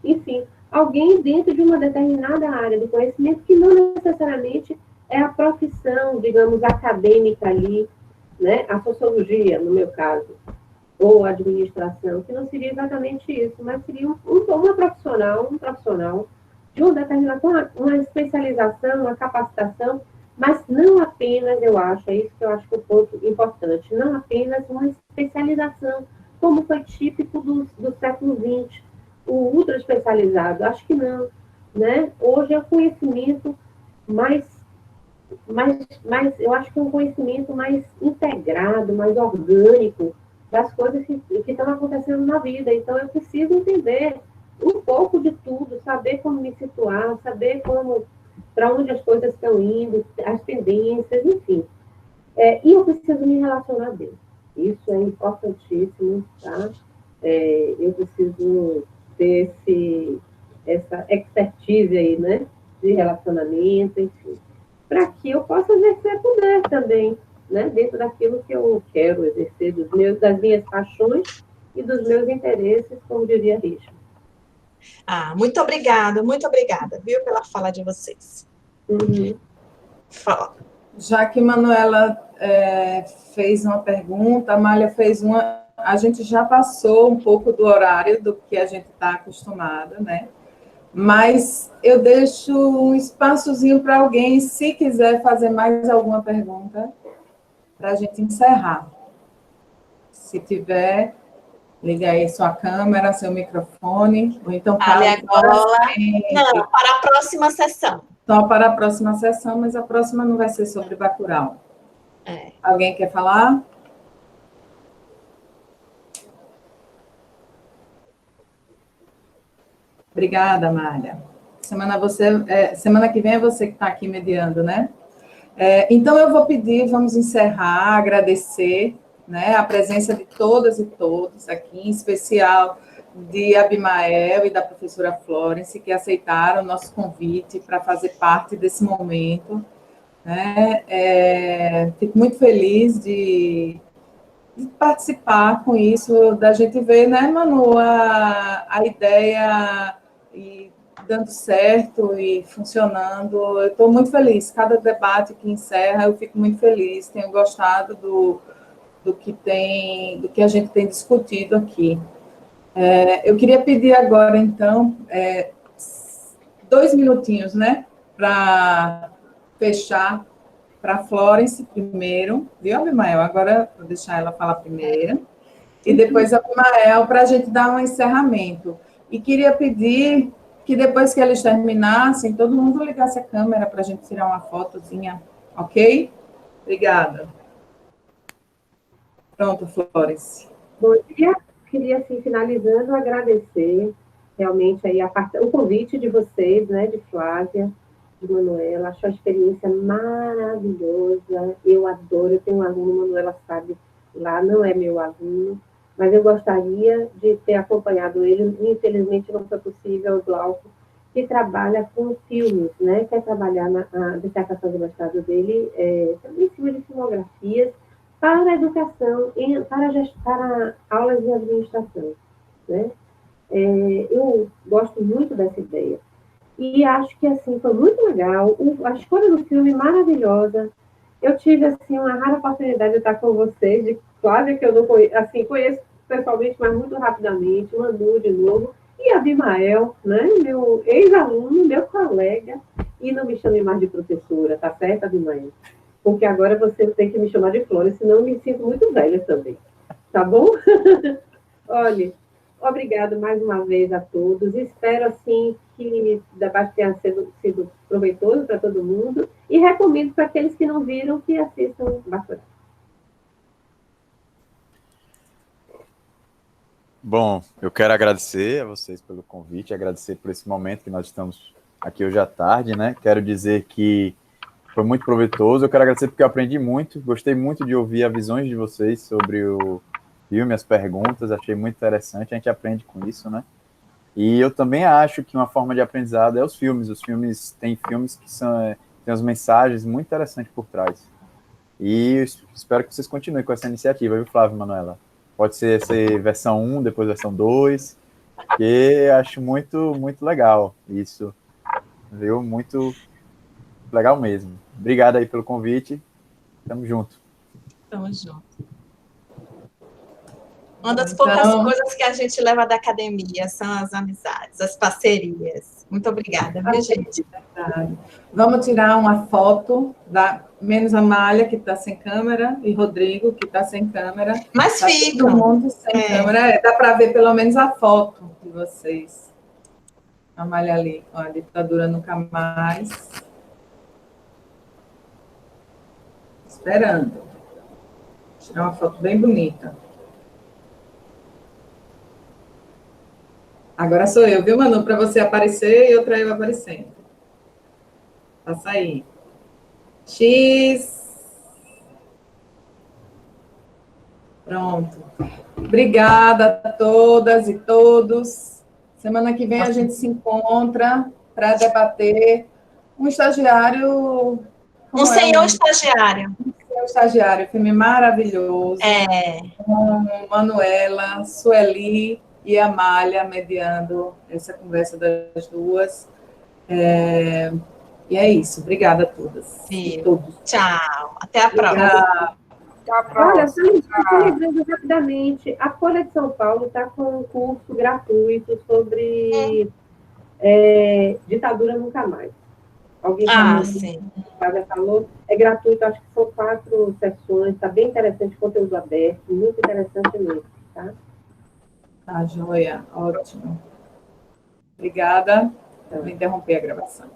enfim, alguém dentro de uma determinada área do conhecimento que não necessariamente é a profissão, digamos, acadêmica ali, né, a sociologia, no meu caso, ou a administração, que não seria exatamente isso, mas seria um profissional de uma determinada, uma especialização, uma capacitação, mas não apenas, eu acho, é isso que eu acho que é um ponto importante, não apenas uma especialização, como foi típico do século XX, o ultra especializado, acho que não, né? Hoje é o conhecimento mais mais, eu acho que é um conhecimento mais integrado, mais orgânico das coisas que estão acontecendo na vida. Então, eu preciso entender um pouco de tudo, saber como me situar, saber como, para onde as coisas estão indo, as tendências, enfim. E eu preciso me relacionar bem. Isso é importantíssimo, tá? Eu preciso ter essa expertise aí, né? De relacionamento, enfim, para que eu possa exercer poder também, né? Dentro daquilo que eu quero exercer, das minhas paixões e dos meus interesses, como diria Richard. Muito obrigada, viu, pela fala de vocês. Uhum. Fala. Já que Manuela fez uma pergunta, a Amália fez uma, a gente já passou um pouco do horário do que a gente está acostumada, né? Mas eu deixo um espaçozinho para alguém, se quiser fazer mais alguma pergunta, para a gente encerrar. Se tiver, liga aí sua câmera, seu microfone, ou então fale agora. Não, para a próxima sessão. Então, para a próxima sessão, mas a próxima não vai ser sobre Bacurau. Alguém quer falar? Obrigada, Amália. Semana que vem é você que está aqui mediando, né? Então, eu vou pedir, vamos encerrar, agradecer, né, a presença de todas e todos aqui, em especial de Abimael e da professora Florence, que aceitaram o nosso convite para fazer parte desse momento. Né? Fico muito feliz de participar com isso, da gente ver, né, Manu, a ideia dando certo e funcionando. Eu estou muito feliz. Cada debate que encerra, eu fico muito feliz. Tenho gostado do que a gente tem discutido aqui. Eu queria pedir agora, então, 2 minutinhos, né, para fechar para a Florence primeiro, viu, Abimael? Agora vou deixar ela falar primeiro, e depois a Abimael, para a gente dar um encerramento. E queria pedir que depois que eles terminassem, todo mundo ligasse a câmera para a gente tirar uma fotozinha, ok? Obrigada. Pronto, Florence. Bom, queria assim, finalizando, agradecer realmente aí o convite de vocês, né, de Flávia, de Manuela. Acho a experiência maravilhosa, eu adoro. Eu tenho um aluno, Manuela sabe, lá não é meu aluno, mas eu gostaria de ter acompanhado ele. Infelizmente não foi possível, o Glauco, que trabalha com filmes, né, quer trabalhar na dissertação de mestrado dele em cima de filmografias para a educação, para aulas de administração, né? Eu gosto muito dessa ideia. E acho que, assim, foi muito legal. A escolha do filme maravilhosa. Eu tive, assim, uma rara oportunidade de estar com vocês, de Flávia, que eu não conheço, assim, conheço pessoalmente, mas muito rapidamente, Manu de novo, e Abimael, né? Meu ex-aluno, meu colega, e não me chame mais de professora, tá certo, Abimael? Porque agora você tem que me chamar de Flores, senão eu me sinto muito velha também. Tá bom? Olha, obrigado mais uma vez a todos. Espero, assim, que o debate tenha sido proveitoso para todo mundo. E recomendo para aqueles que não viram que assistam Bacurau. Bom, eu quero agradecer a vocês pelo convite, agradecer por esse momento que nós estamos aqui hoje à tarde, né? Quero dizer que foi muito proveitoso. Eu quero agradecer porque eu aprendi muito, gostei muito de ouvir as visões de vocês sobre o filme, as perguntas, achei muito interessante, a gente aprende com isso, né? E eu também acho que uma forma de aprendizado é os filmes. Os filmes, tem filmes que têm as mensagens muito interessantes por trás. E eu espero que vocês continuem com essa iniciativa, viu, Flávio e Manuela? Pode ser essa versão 1, depois versão 2, que acho muito, muito legal isso, viu? Muito legal mesmo. Obrigado aí pelo convite. Tamo junto. Tamo junto. Uma das poucas coisas que a gente leva da academia são as amizades, as parcerias. Muito obrigada, viu, gente? Vamos tirar uma foto, menos a Amália, que está sem câmera, e Rodrigo, que está sem câmera. Mas tá ficam. Todo mundo sem câmera. Dá para ver pelo menos a foto de vocês. A Amália ali, ó, a ditadura nunca mais. Esperando. Vou tirar uma foto bem bonita. Agora sou eu, viu, Manu? Para você aparecer e outra eu aparecendo. Passa aí. X. Pronto. Obrigada a todas e todos. Semana que vem a gente se encontra para debater um estagiário... Um senhor estagiário. Um senhor estagiário, filme maravilhoso. Com Manuela, Sueli e Amália mediando essa conversa das duas. E é isso. Obrigada a todas. Sim. E todos. Tchau. Até a próxima. Até a próxima. Olha, só lembrando rapidamente, a Folha de São Paulo está com um curso gratuito sobre ditadura nunca mais. Alguém falou? Sim. Falou? É gratuito, acho que são 4 sessões, está bem interessante, conteúdo aberto, muito interessante mesmo, tá? Tá, joia. Ótimo. Obrigada. Vou interromper a gravação.